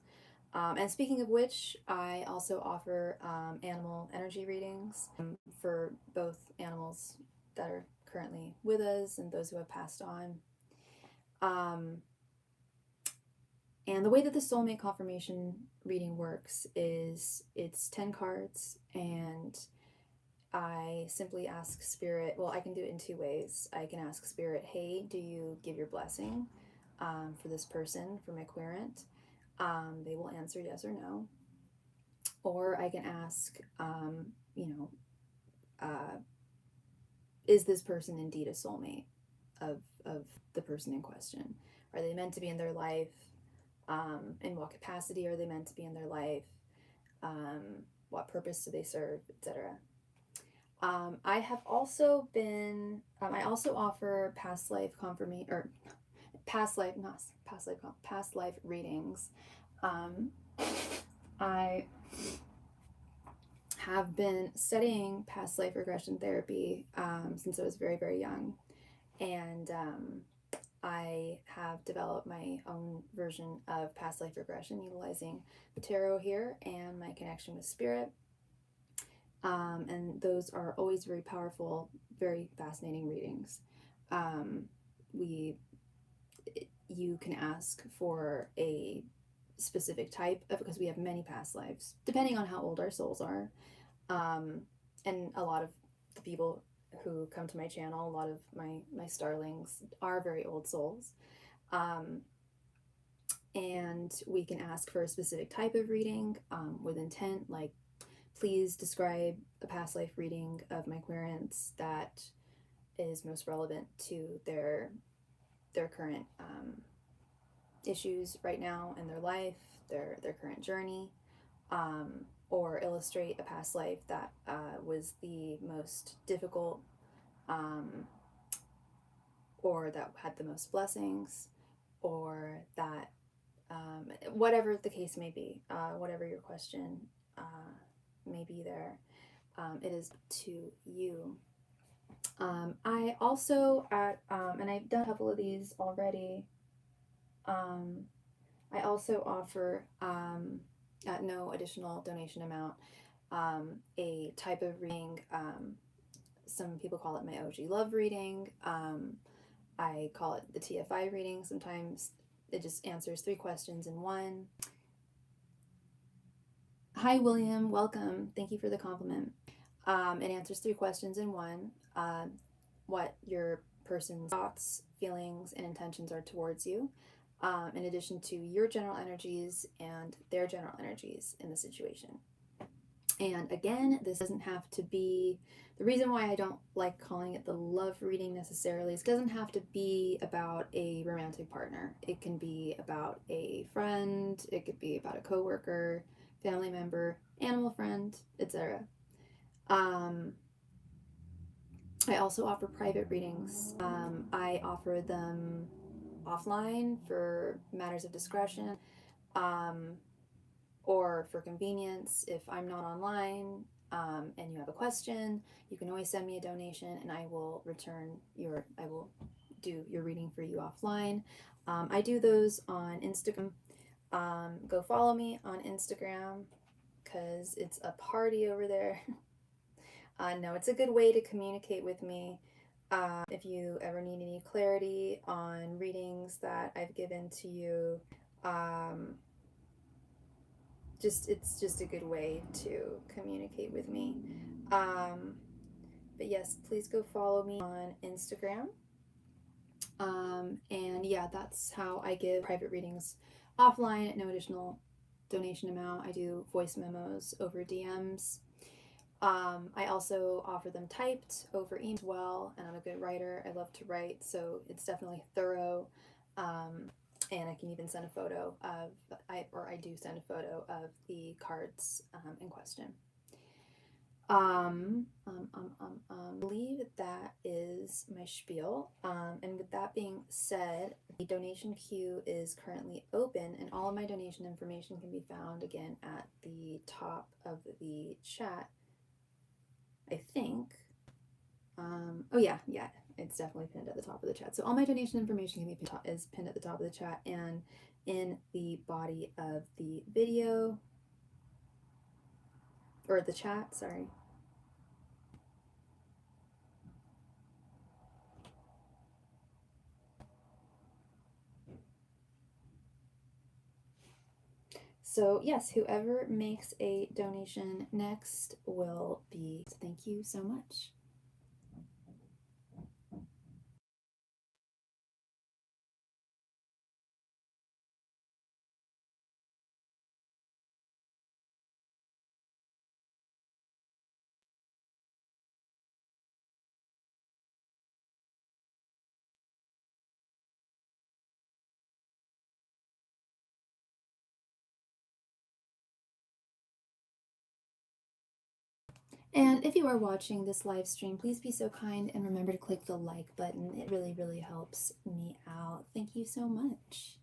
And speaking of which, I also offer animal energy readings for both animals that are currently with us and those who have passed on. And the way that the soulmate confirmation reading works is it's 10 cards, and I simply ask Spirit, well, I can do it in two ways. I can ask Spirit, hey, do you give your blessing for this person, for my querent? They will answer yes or no. Or I can ask, is this person indeed a soulmate of the person in question? Are they meant to be in their life? In what capacity are they meant to be in their life? What purpose do they serve, etc. I have also been, I also offer past life confirmation, or past life, not past life readings. I have been studying past life regression therapy since I was very, very young, and I have developed my own version of past life regression utilizing the tarot here and my connection with spirit. And those are always very powerful, very fascinating readings. You can ask for a specific type of, because we have many past lives, depending on how old our souls are. And a lot of the people who come to my channel, a lot of my starlings are very old souls. And we can ask for a specific type of reading with intent, like, please describe a past life reading of my querents that is most relevant to their current issues right now in their life, their current journey, or illustrate a past life that was the most difficult, or that had the most blessings, or that whatever the case may be, whatever your question may be there, it is to you. I also and I've done a couple of these already. I also offer at no additional donation amount a type of reading. Some people call it my OG love reading. I call it the TFI reading. Sometimes it just answers 3 questions in one. Hi, William. Welcome. Thank you for the compliment. It answers 3 questions in one. What your person's thoughts, feelings, and intentions are towards you, in addition to your general energies and their general energies in the situation. And again, this doesn't have to be, the reason why I don't like calling it the love reading necessarily is it doesn't have to be about a romantic partner. It can be about a friend, it could be about a coworker, family member, animal friend, etc. I also offer private readings. I offer them offline for matters of discretion, or for convenience. If I'm not online and you have a question, you can always send me a donation and I will do your reading for you offline. I do those on Instagram. Go follow me on Instagram because it's a party over there. No, it's a good way to communicate with me. If you ever need any clarity on readings that I've given to you, it's just a good way to communicate with me. But yes, please go follow me on Instagram. And yeah, that's how I give private readings offline at no additional donation amount. I do voice memos over DMs. I also offer them typed over email as well, and I'm a good writer. I love to write, so it's definitely thorough. And I can even send a photo of, I do send a photo of the cards in question. I believe that is my spiel. And with that being said, the donation queue is currently open, and all of my donation information can be found again at the top of the chat, I think. Oh yeah, it's definitely pinned at the top of the chat. So all my donation information can be pinned at the top of the chat and in the body of the video, or the chat, sorry. So yes, whoever makes a donation next will be, thank you so much. And if you are watching this live stream, please be so kind and remember to click the like button. It really, really helps me out. Thank you so much.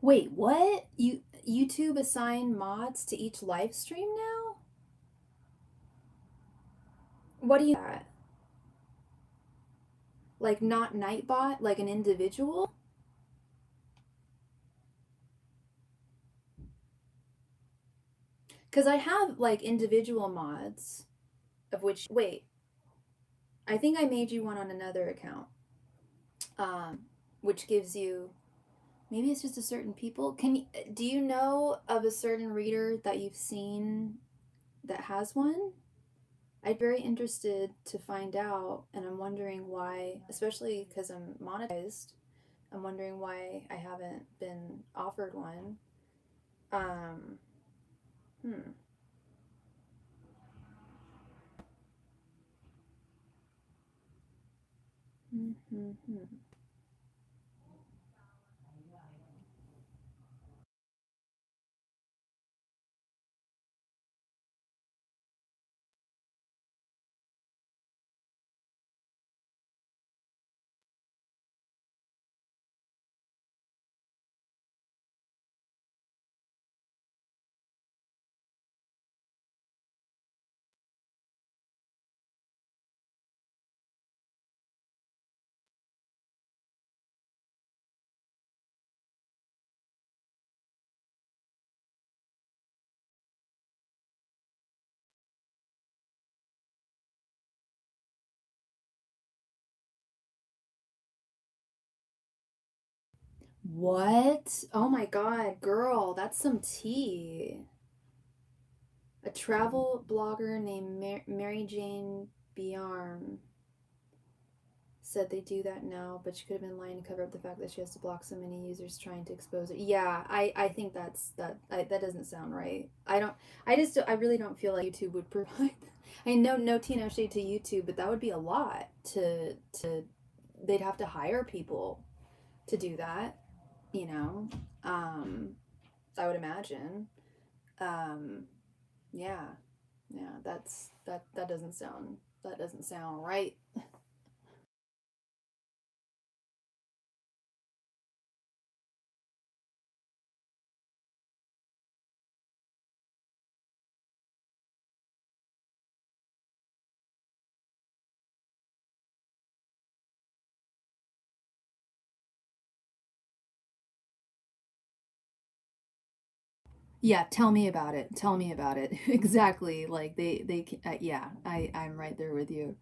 Wait, what? YouTube assign mods to each live stream now? What do you that? Like not Nightbot, like an individual? Cuz I have like individual mods of which wait, I think I made you one on another account. Which gives you maybe it's just a certain people. Do you know of a certain reader that you've seen that has one? I'm very interested to find out, and I'm wondering why, especially because I'm monetized. I'm wondering why I haven't been offered one. Um, hmm. Mm-hmm. What? Oh my god, girl, that's some tea. A travel blogger named Mary Jane Biarm said they do that now, but she could have been lying to cover up the fact that she has to block so many users trying to expose it. Yeah, I think that doesn't sound right. I really don't feel like YouTube would provide. I know no tea no shade to YouTube, but that would be a lot to they'd have to hire people to do that, you know. Um I would imagine. Um yeah. Yeah, that doesn't sound right. Yeah, tell me about it. Tell me about it. Exactly. Like yeah, I'm right there with you.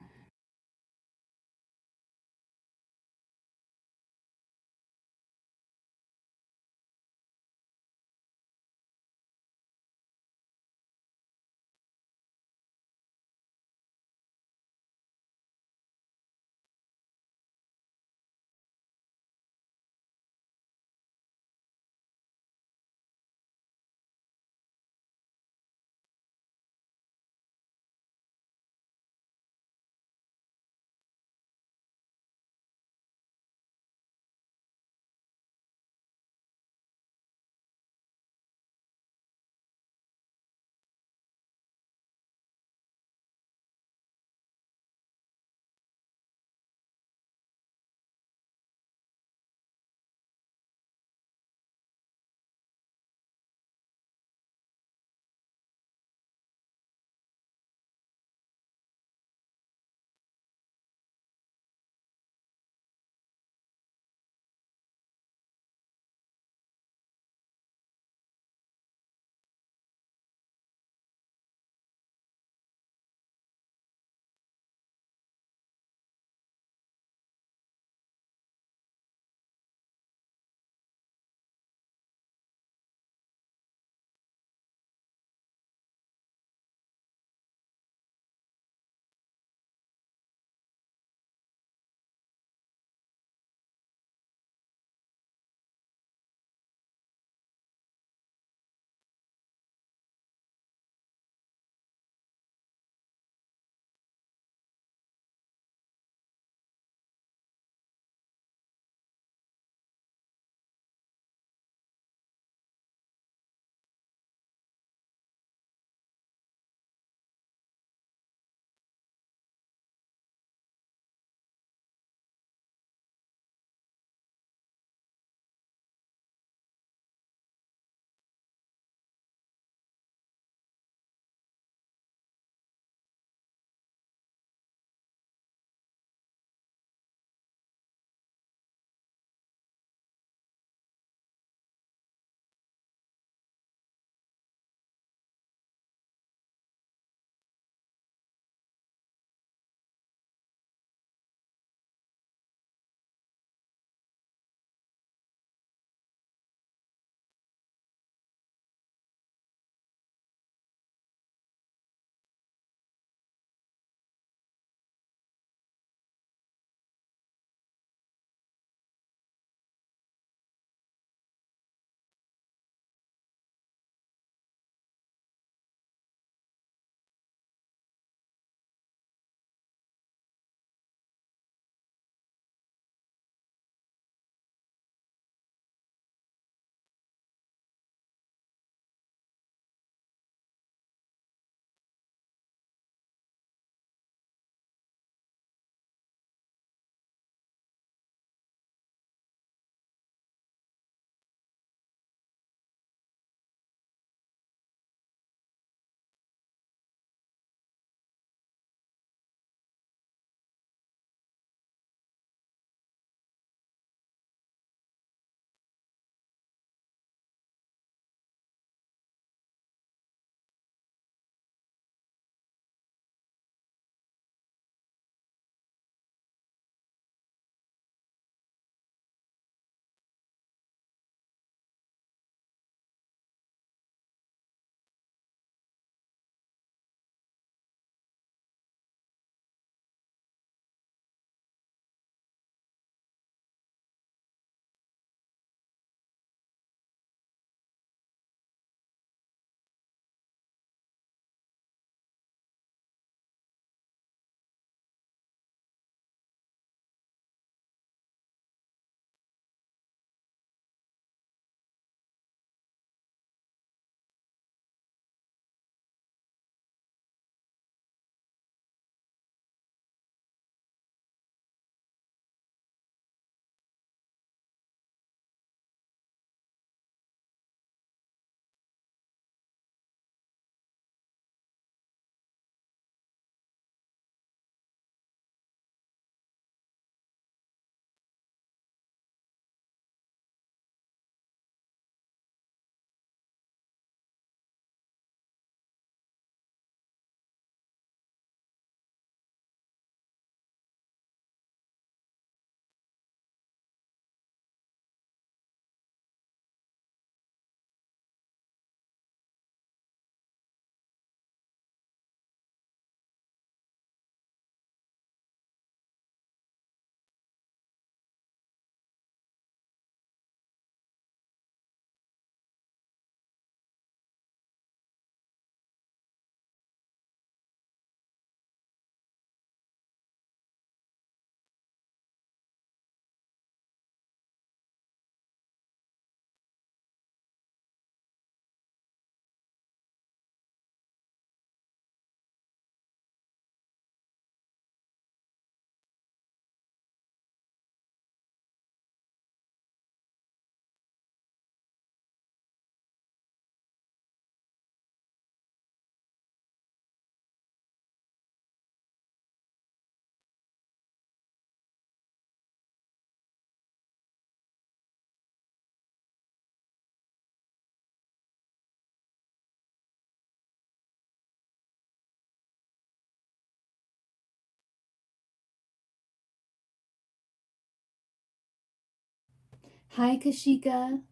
Hi, Kashika.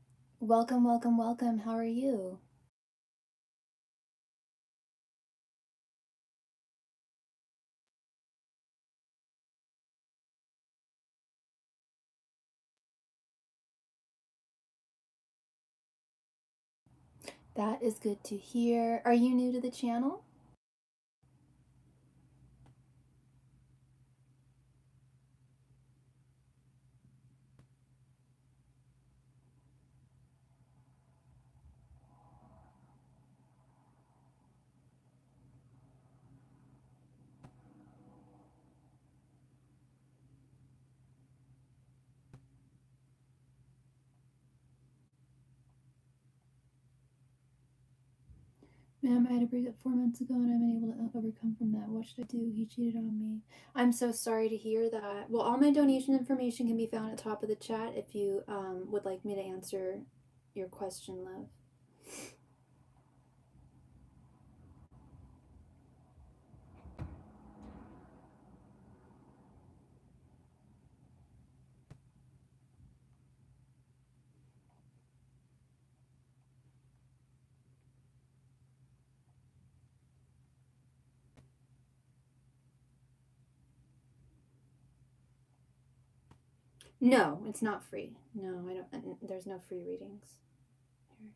Welcome, welcome, welcome. How are you? That is good to hear. Are you new to the channel? Ma'am, I had a breakup 4 months ago and I'm unable to overcome from that. What should I do? He cheated on me. I'm so sorry to hear that. Well, all my donation information can be found at the top of the chat if you would like me to answer your question, love. No, it's not free. No, I don't. There's no free readings. Here.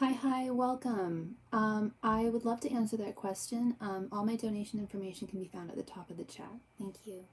Hi, welcome. I would love to answer that question. All my donation information can be found at the top of the chat. Thank you.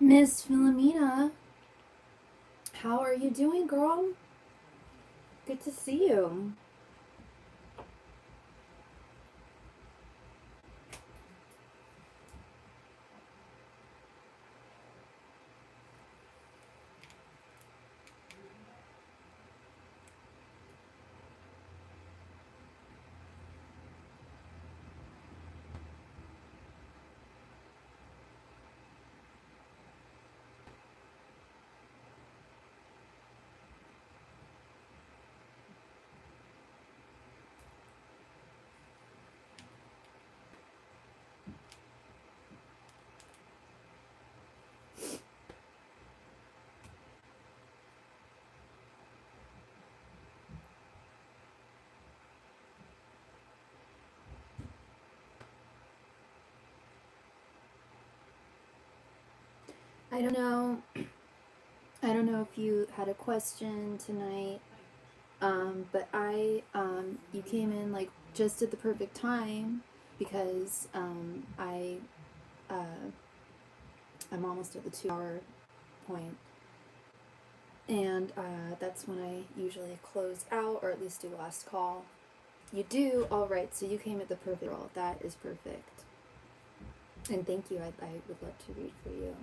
Miss Philomena, how are you doing, girl? Good to see you. I don't know. I don't know if you had a question tonight, but you came in like just at the perfect time because I'm almost at the 2 hour point, and that's when I usually close out or at least do last call. You do? All right, so you came at the perfect role. That is perfect. And thank you. I would love to read for you.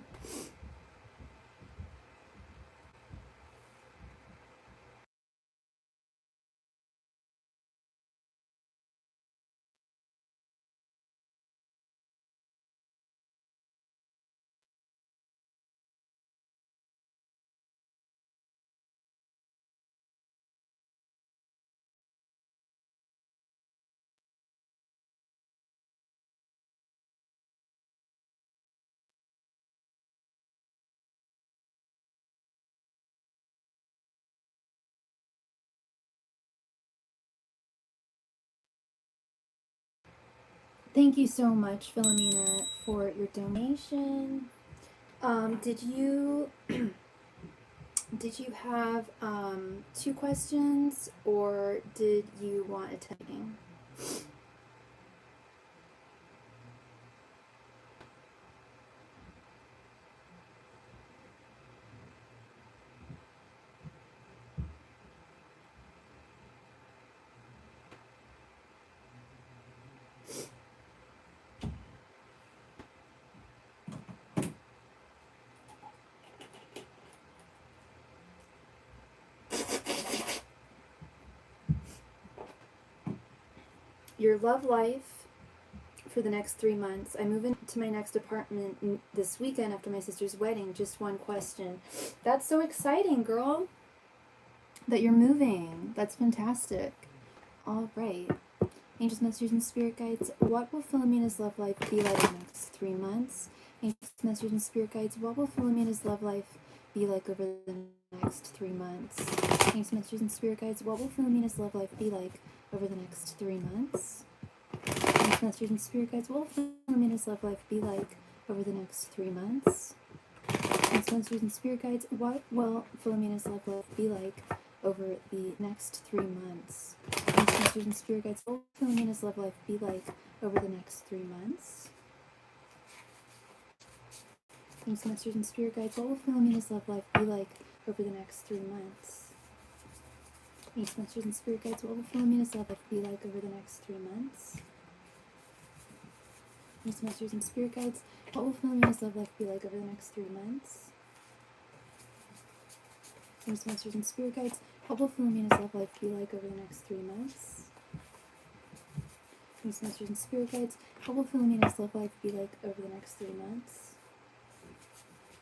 Thank you so much, Philomena, for your donation. Did you did you have 2 questions, or did you want attending? Your love life for the next 3 months. I move into my next apartment this weekend after my sister's wedding. Just 1 question. That's so exciting, girl, that you're moving. That's fantastic. All right. Angels, messengers, and spirit guides, what will Philomena's love life be like in the next 3 months? Angels, messengers, and spirit guides, what will Philomena's love life be like over the next 3 months? Angels, messengers, and spirit guides, what will Philomena's love life be like over the next 3 months? Angels, messengers, and spirit guides, what will Philomena's love life be like over the next 3 months? Angels, messengers, and spirit guides, what will Philomena's love life be like over the next 3 months? Messengers and spirit guides, what will Philomena's love life be like over the next 3 months? Messengers and spirit guides, what will Philomena's love life be like over the next 3 months? Messengers and spirit guides, what will Philomena's love life be like over the next 3 months? Messengers and spirit guides, what will Philomena's love life be like over the next 3 months? Messengers and spirit guides, what will Philomena's love life be like over the next 3 months? Messengers and spirit guides, what will Philomena's love life be like over the next 3 months?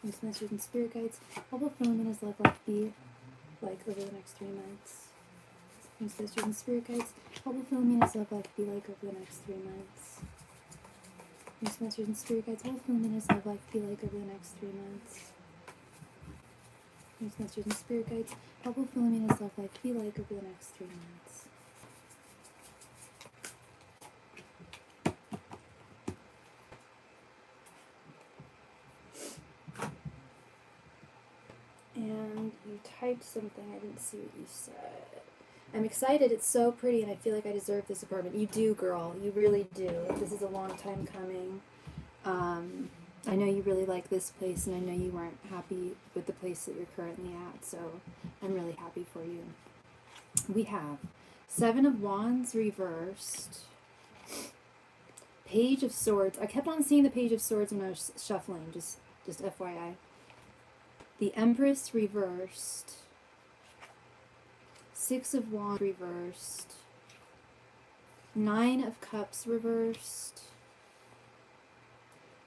Messengers and spirit guides, what will Philomena's love life be like over the next 3 months? Messengers and spirit guides, what will Philomena's love life be like over the next 3 months? Messengers and spirit guides, what will Philomena's love life be like over the next 3 months? Messengers and spirit guides, what will Philomena's love life be like over the next 3 months? And you typed something, I didn't see what you said. I'm excited, it's so pretty, and I feel like I deserve this apartment. You do, girl, you really do. This is a long time coming. I know you really like this place, and I know you weren't happy with the place that you're currently at, so I'm really happy for you. We have Seven of Wands reversed, Page of Swords. I kept on seeing the Page of Swords when I was shuffling, just FYI. The Empress reversed, Six of Wands reversed, Nine of Cups reversed,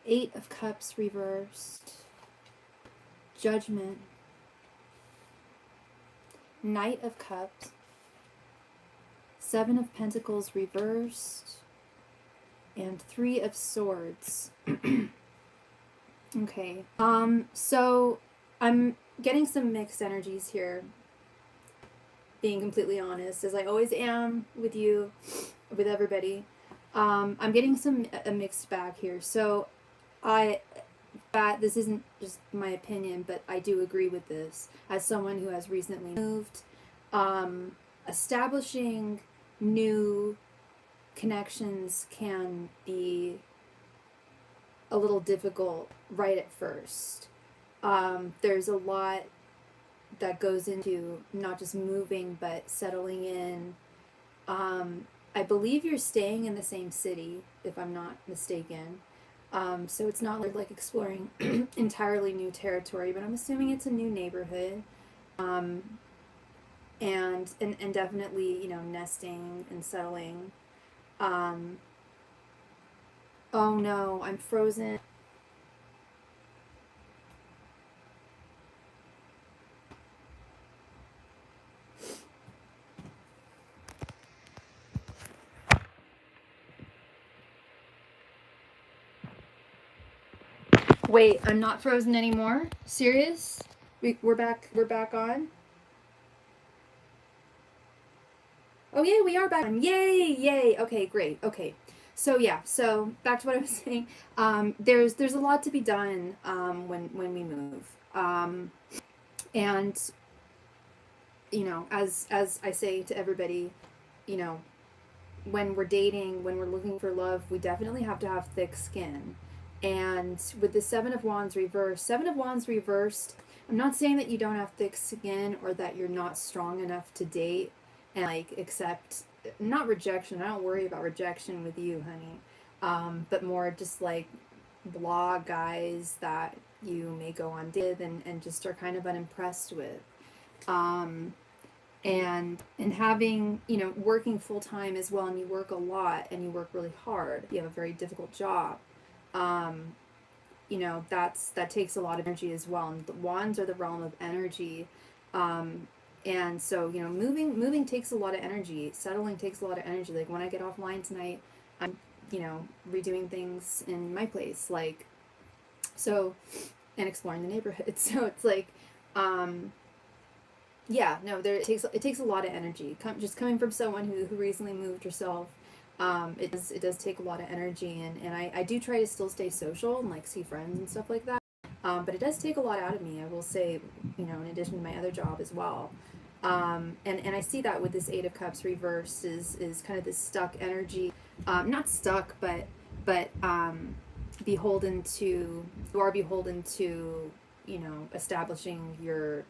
Eight of Cups reversed, Judgment, Knight of Cups, Seven of Pentacles reversed, and Three of Swords. Okay. So I'm getting some mixed energies here, being completely honest, as I always am with you, with everybody. I'm getting a mixed bag here. So this isn't just my opinion, but I do agree with this as someone who has recently moved. Establishing new connections can be a little difficult right at first. There's a lot that goes into not just moving, but settling in. I believe you're staying in the same city, if I'm not mistaken. So it's not like exploring entirely new territory, but I'm assuming it's a new neighborhood. And definitely, nesting and settling. Oh no, I'm frozen. Wait, I'm not frozen anymore? Serious? We're back on? Oh yeah, we are back on. Yay! Okay, great. Okay. So back to what I was saying. There's a lot to be done when we move. And as I say to everybody, when we're dating, when we're looking for love, we definitely have to have thick skin. And with the Seven of Wands reversed, I'm not saying that you don't have thick skin or that you're not strong enough to date and accept, not rejection. I don't worry about rejection with you, honey. But more just blah guys that you may go on dates and just are kind of unimpressed with. And having, working full time as well, and you work a lot and you work really hard. You have a very difficult job. That takes a lot of energy as well. And the wands are the realm of energy. And so, moving takes a lot of energy. Settling takes a lot of energy. Like when I get offline tonight, I'm, redoing things in my place, and exploring the neighborhood. So it's it takes a lot of energy. Just coming from someone who recently moved herself, it does take a lot of energy, and I do try to still stay social and see friends and stuff like that. But it does take a lot out of me, I will say, in addition to my other job as well. And I see that with this Eight of Cups reversed is kind of this stuck energy. Not stuck, but beholden to establishing your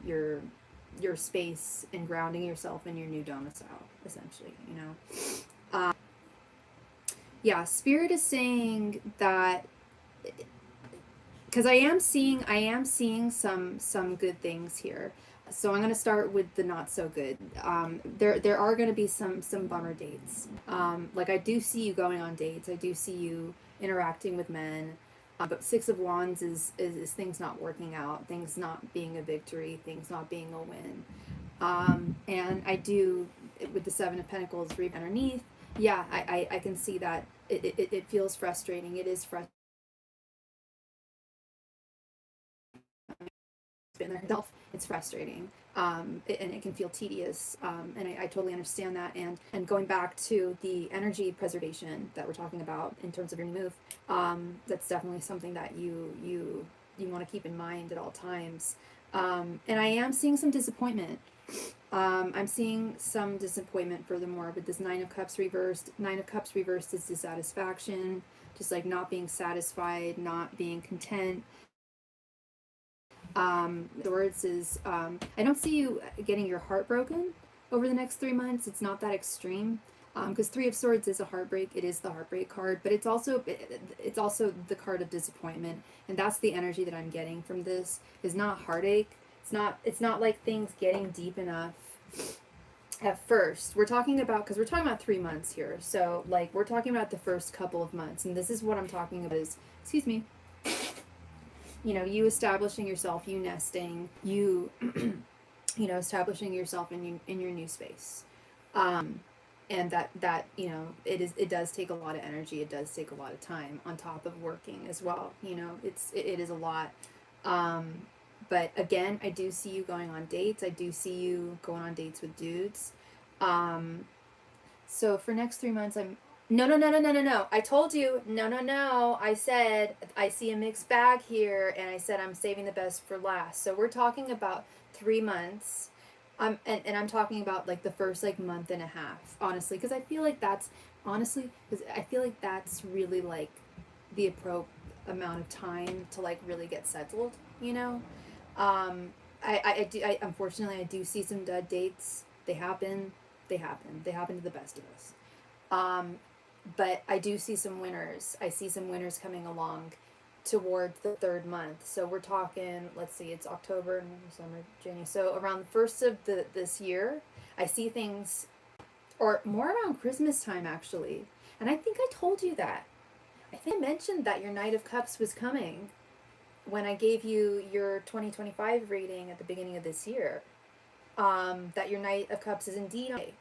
space and grounding yourself in your new domicile, essentially, Spirit is saying that, because I am seeing some good things here. So I'm going to start with the not so good. There are going to be some bummer dates. I do see you going on dates. I do see you interacting with men. But Six of Wands is things not working out, things not being a victory, things not being a win. And I do, with the Seven of Pentacles underneath, I can see that it feels frustrating. It is frustrating. It's frustrating, and it can feel tedious, and I totally understand that. And going back to the energy preservation that we're talking about in terms of your move, that's definitely something that you want to keep in mind at all times. And I am seeing some disappointment. I'm seeing some disappointment furthermore with this Nine of Cups reversed. Nine of Cups reversed is dissatisfaction, just like not being satisfied, not being content. The words is, I don't see you getting your heart broken over the next 3 months. It's not that extreme. Because Three of Swords is a heartbreak. It is the heartbreak card, but it's also the card of disappointment, and that's the energy that I'm getting from this. Is not heartache. It's not like things getting deep enough at first. We're talking about, because we're talking about 3 months here, so like we're talking about the first couple of months, and this is what I'm talking about is, excuse me, you know, you establishing yourself, you nesting, you you know, establishing yourself in your new space. And that you know, it does take a lot of energy, it does take a lot of time on top of working as well, you know. It is a lot. But again, I do see you going on dates. I do see you going on dates with dudes. So for next 3 months, no. I told you, no. I said, I see a mixed bag here, and I said I'm saving the best for last. So we're talking about 3 months. And I'm talking about like the first like month and a half, honestly, because I feel like that's really like the appropriate amount of time to like really get settled, you know. I unfortunately I do see some dud dates. They happen to the best of us. But I do see some winners. I see some winners coming along towards the 3rd month. So we're talking, let's see, it's October, December, January. So around the first of this year, I see things, or more around Christmas time actually. And I think I told you that. I think I mentioned that your Knight of Cups was coming when I gave you your 2025 reading at the beginning of this year. That your Knight of Cups is indeed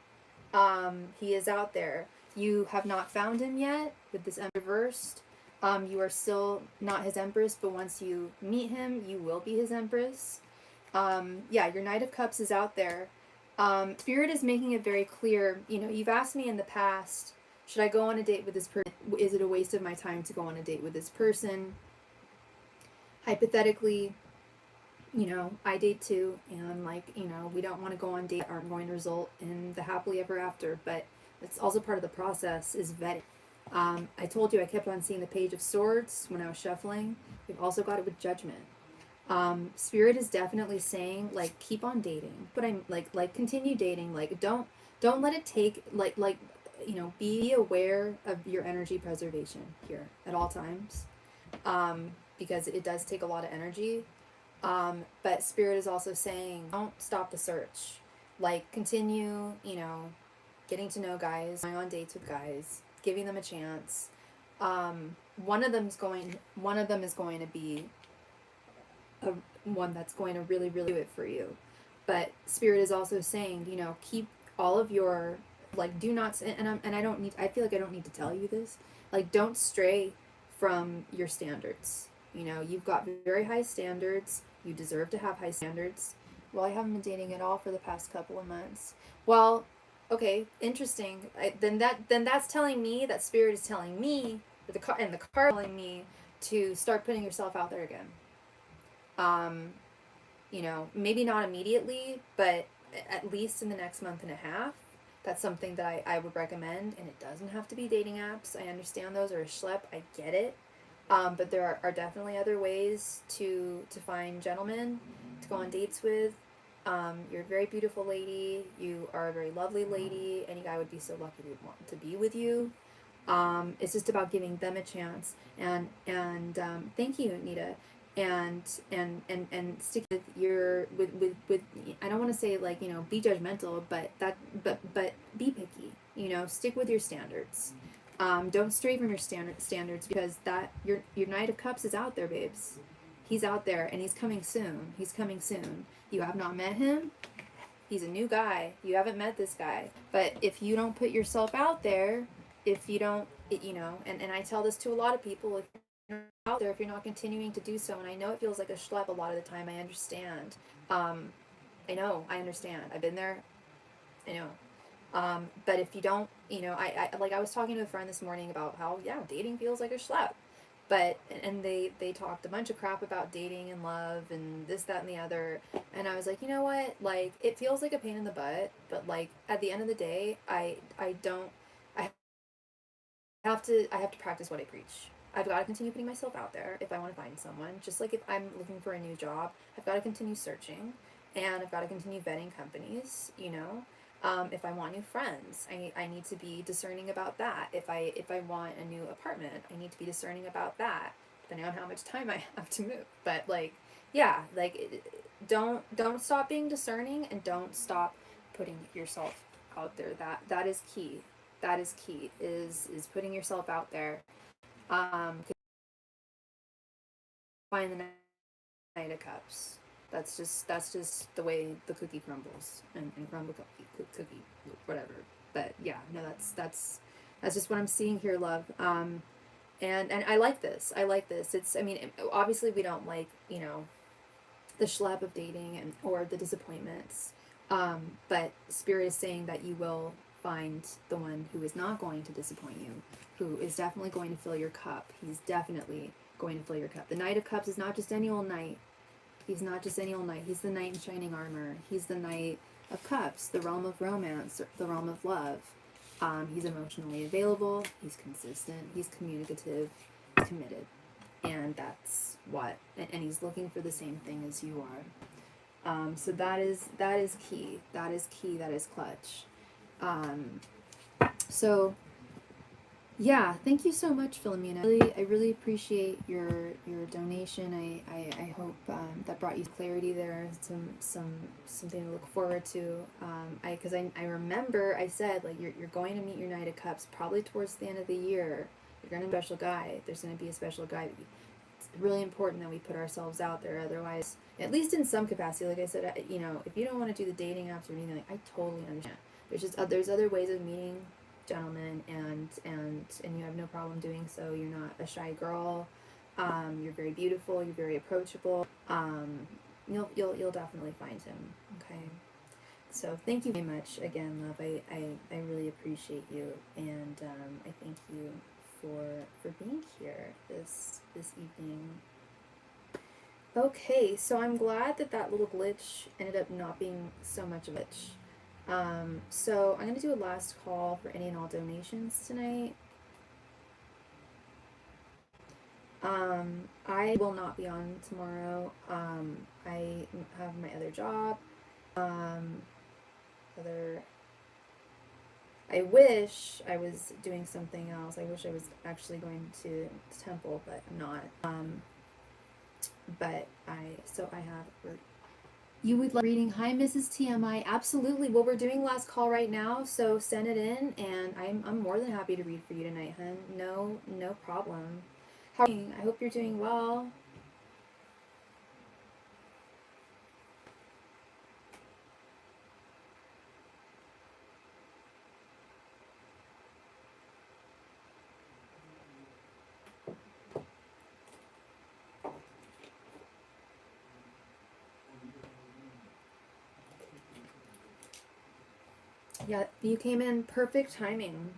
he is out there. You have not found him yet with this reversed. You are still not his Empress, but once you meet him, you will be his Empress. Yeah, your Knight of Cups is out there. Spirit is making it very clear. You know, you've asked me in the past, should I go on a date with this person? Is it a waste of my time to go on a date with this person? Hypothetically, you know, I date too, and like, you know, we don't want to go on dates that aren't going to result in the happily ever after, but it's also part of the process is vetting. I told you I kept on seeing the Page of Swords when I was shuffling. We've also got it with Judgment. Spirit is definitely saying like keep on dating, but I'm like continue dating. Like don't let it take like you know, be aware of your energy preservation here at all times, because it does take a lot of energy. But Spirit is also saying don't stop the search. Like continue, you know, getting to know guys, going on dates with guys, giving them a chance. One of them is going to be one that's going to really do it for you. But Spirit is also saying, you know, keep all of your like do not, I feel like I don't need to tell you this, like don't stray from your standards. You know, you've got very high standards. You deserve to have high standards. Well, I haven't been dating at all for the past couple of months. Well, okay, interesting. Then that's telling me that Spirit is telling me, the card telling me to start putting yourself out there again. You know, maybe not immediately, but at least in the next month and a half. That's something that I would recommend, and it doesn't have to be dating apps. I understand those are a schlep. I get it. But there are definitely other ways to find gentlemen to go on dates with. You're a very beautiful lady. You are a very lovely lady. Any guy would be so lucky to want to be with you. It's just about giving them a chance. And thank you, Nita. And stick with your with I don't want to say like, you know, be judgmental, but be picky. You know, stick with your standards. Don't stray from your standards, because that your Knight of Cups is out there, babes. He's out there, and he's coming soon. You have not met him. He's a new guy. You haven't met this guy. But if you don't put yourself out there, if you don't, you know, and I tell this to a lot of people, if you're out there, if you're not continuing to do so, and I know it feels like a schlep a lot of the time, I understand. I understand. I've been there. I know. But if you don't, you know, I was talking to a friend this morning about how, yeah, dating feels like a schlep. But, and they talked a bunch of crap about dating and love and this, that, and the other. And I was like, you know what? Like, it feels like a pain in the butt, but like, at the end of the day, I I have to practice what I preach. I've got to continue putting myself out there if I want to find someone. Just like if I'm looking for a new job, I've got to continue searching, and I've got to continue vetting companies, you know. If I want new friends, I need to be discerning about that. If I want a new apartment, I need to be discerning about that, depending on how much time I have to move. But like, yeah, like don't stop being discerning, and don't stop putting yourself out there. That is key. That is key. Is putting yourself out there. Find the Knight of Cups. That's just the way the cookie crumbles, and crumble cookie whatever. But yeah, no, that's just what I'm seeing here, love. And I like this. I like this. It's, I mean, obviously we don't like, you know, the schlep of dating and or the disappointments. But Spirit is saying that you will find the one who is not going to disappoint you, who is definitely going to fill your cup. He's definitely going to fill your cup. The Knight of Cups is not just any old knight. He's not just any old knight. He's the knight in shining armor. He's the Knight of Cups, the realm of romance, the realm of love. He's emotionally available. He's consistent. He's communicative. He's committed. And that's what, and he's looking for the same thing as you are. So that is key. That is key. That is clutch. So yeah, thank you so much, Philomena. I really appreciate your donation. I hope that brought you clarity there, something to look forward to. Because I remember I said, like, you're going to meet your Knight of Cups probably towards the end of the year. You're going to be a special guy. There's going to be a special guy. It's really important that we put ourselves out there. Otherwise, at least in some capacity, like I said, you know, if you don't want to do the dating apps or anything, like, I totally understand. There's other ways of meeting gentlemen, and you have no problem doing so. You're not a shy girl. You're very beautiful. You're very approachable. You'll definitely find him. Okay. So thank you very much again, love. I really appreciate you, and I thank you for being here this evening. Okay, so I'm glad that little glitch ended up not being so much of a glitch. So I'm gonna do a last call for any and all donations tonight. I will not be on tomorrow. I have my other job. I wish I was doing something else. I wish I was actually going to temple, but I'm not. But I have. You would like reading? Hi, Mrs. TMI. Absolutely. Well, we're doing last call right now, so send it in, and I'm more than happy to read for you tonight, hun. No problem. How are you? I hope you're doing well. Yeah, you came in perfect timing.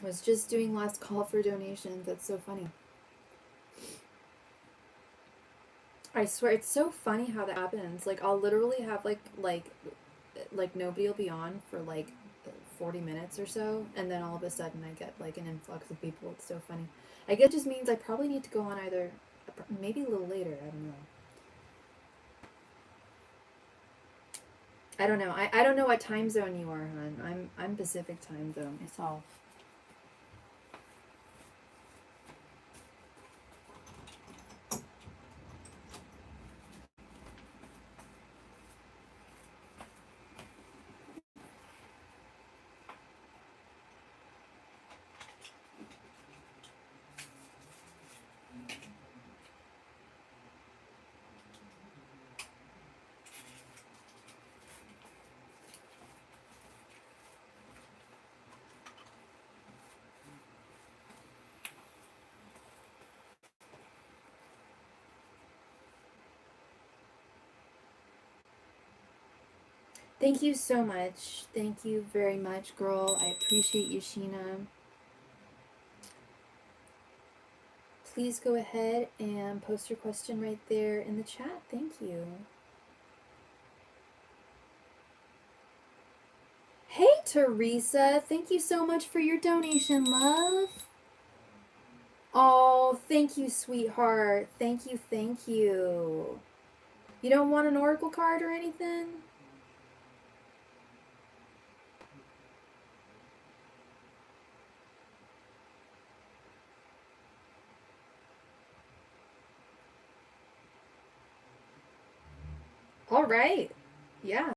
I was just doing last call for donations. That's so funny. I swear, it's so funny how that happens. Like, I'll literally have like nobody will be on for like 40 minutes or so, and then all of a sudden I get like an influx of people. It's so funny. I guess it just means I probably need to go on either maybe a little later. I don't know. I don't know what time zone you are, hon. I'm Pacific time zone myself. Thank you so much. Thank you very much, girl. I appreciate you, Sheena. Please go ahead and post your question right there in the chat. Thank you. Hey, Teresa. Thank you so much for your donation, love. Oh, thank you, sweetheart. Thank you, thank you. You don't want an oracle card or anything? All right. Yeah.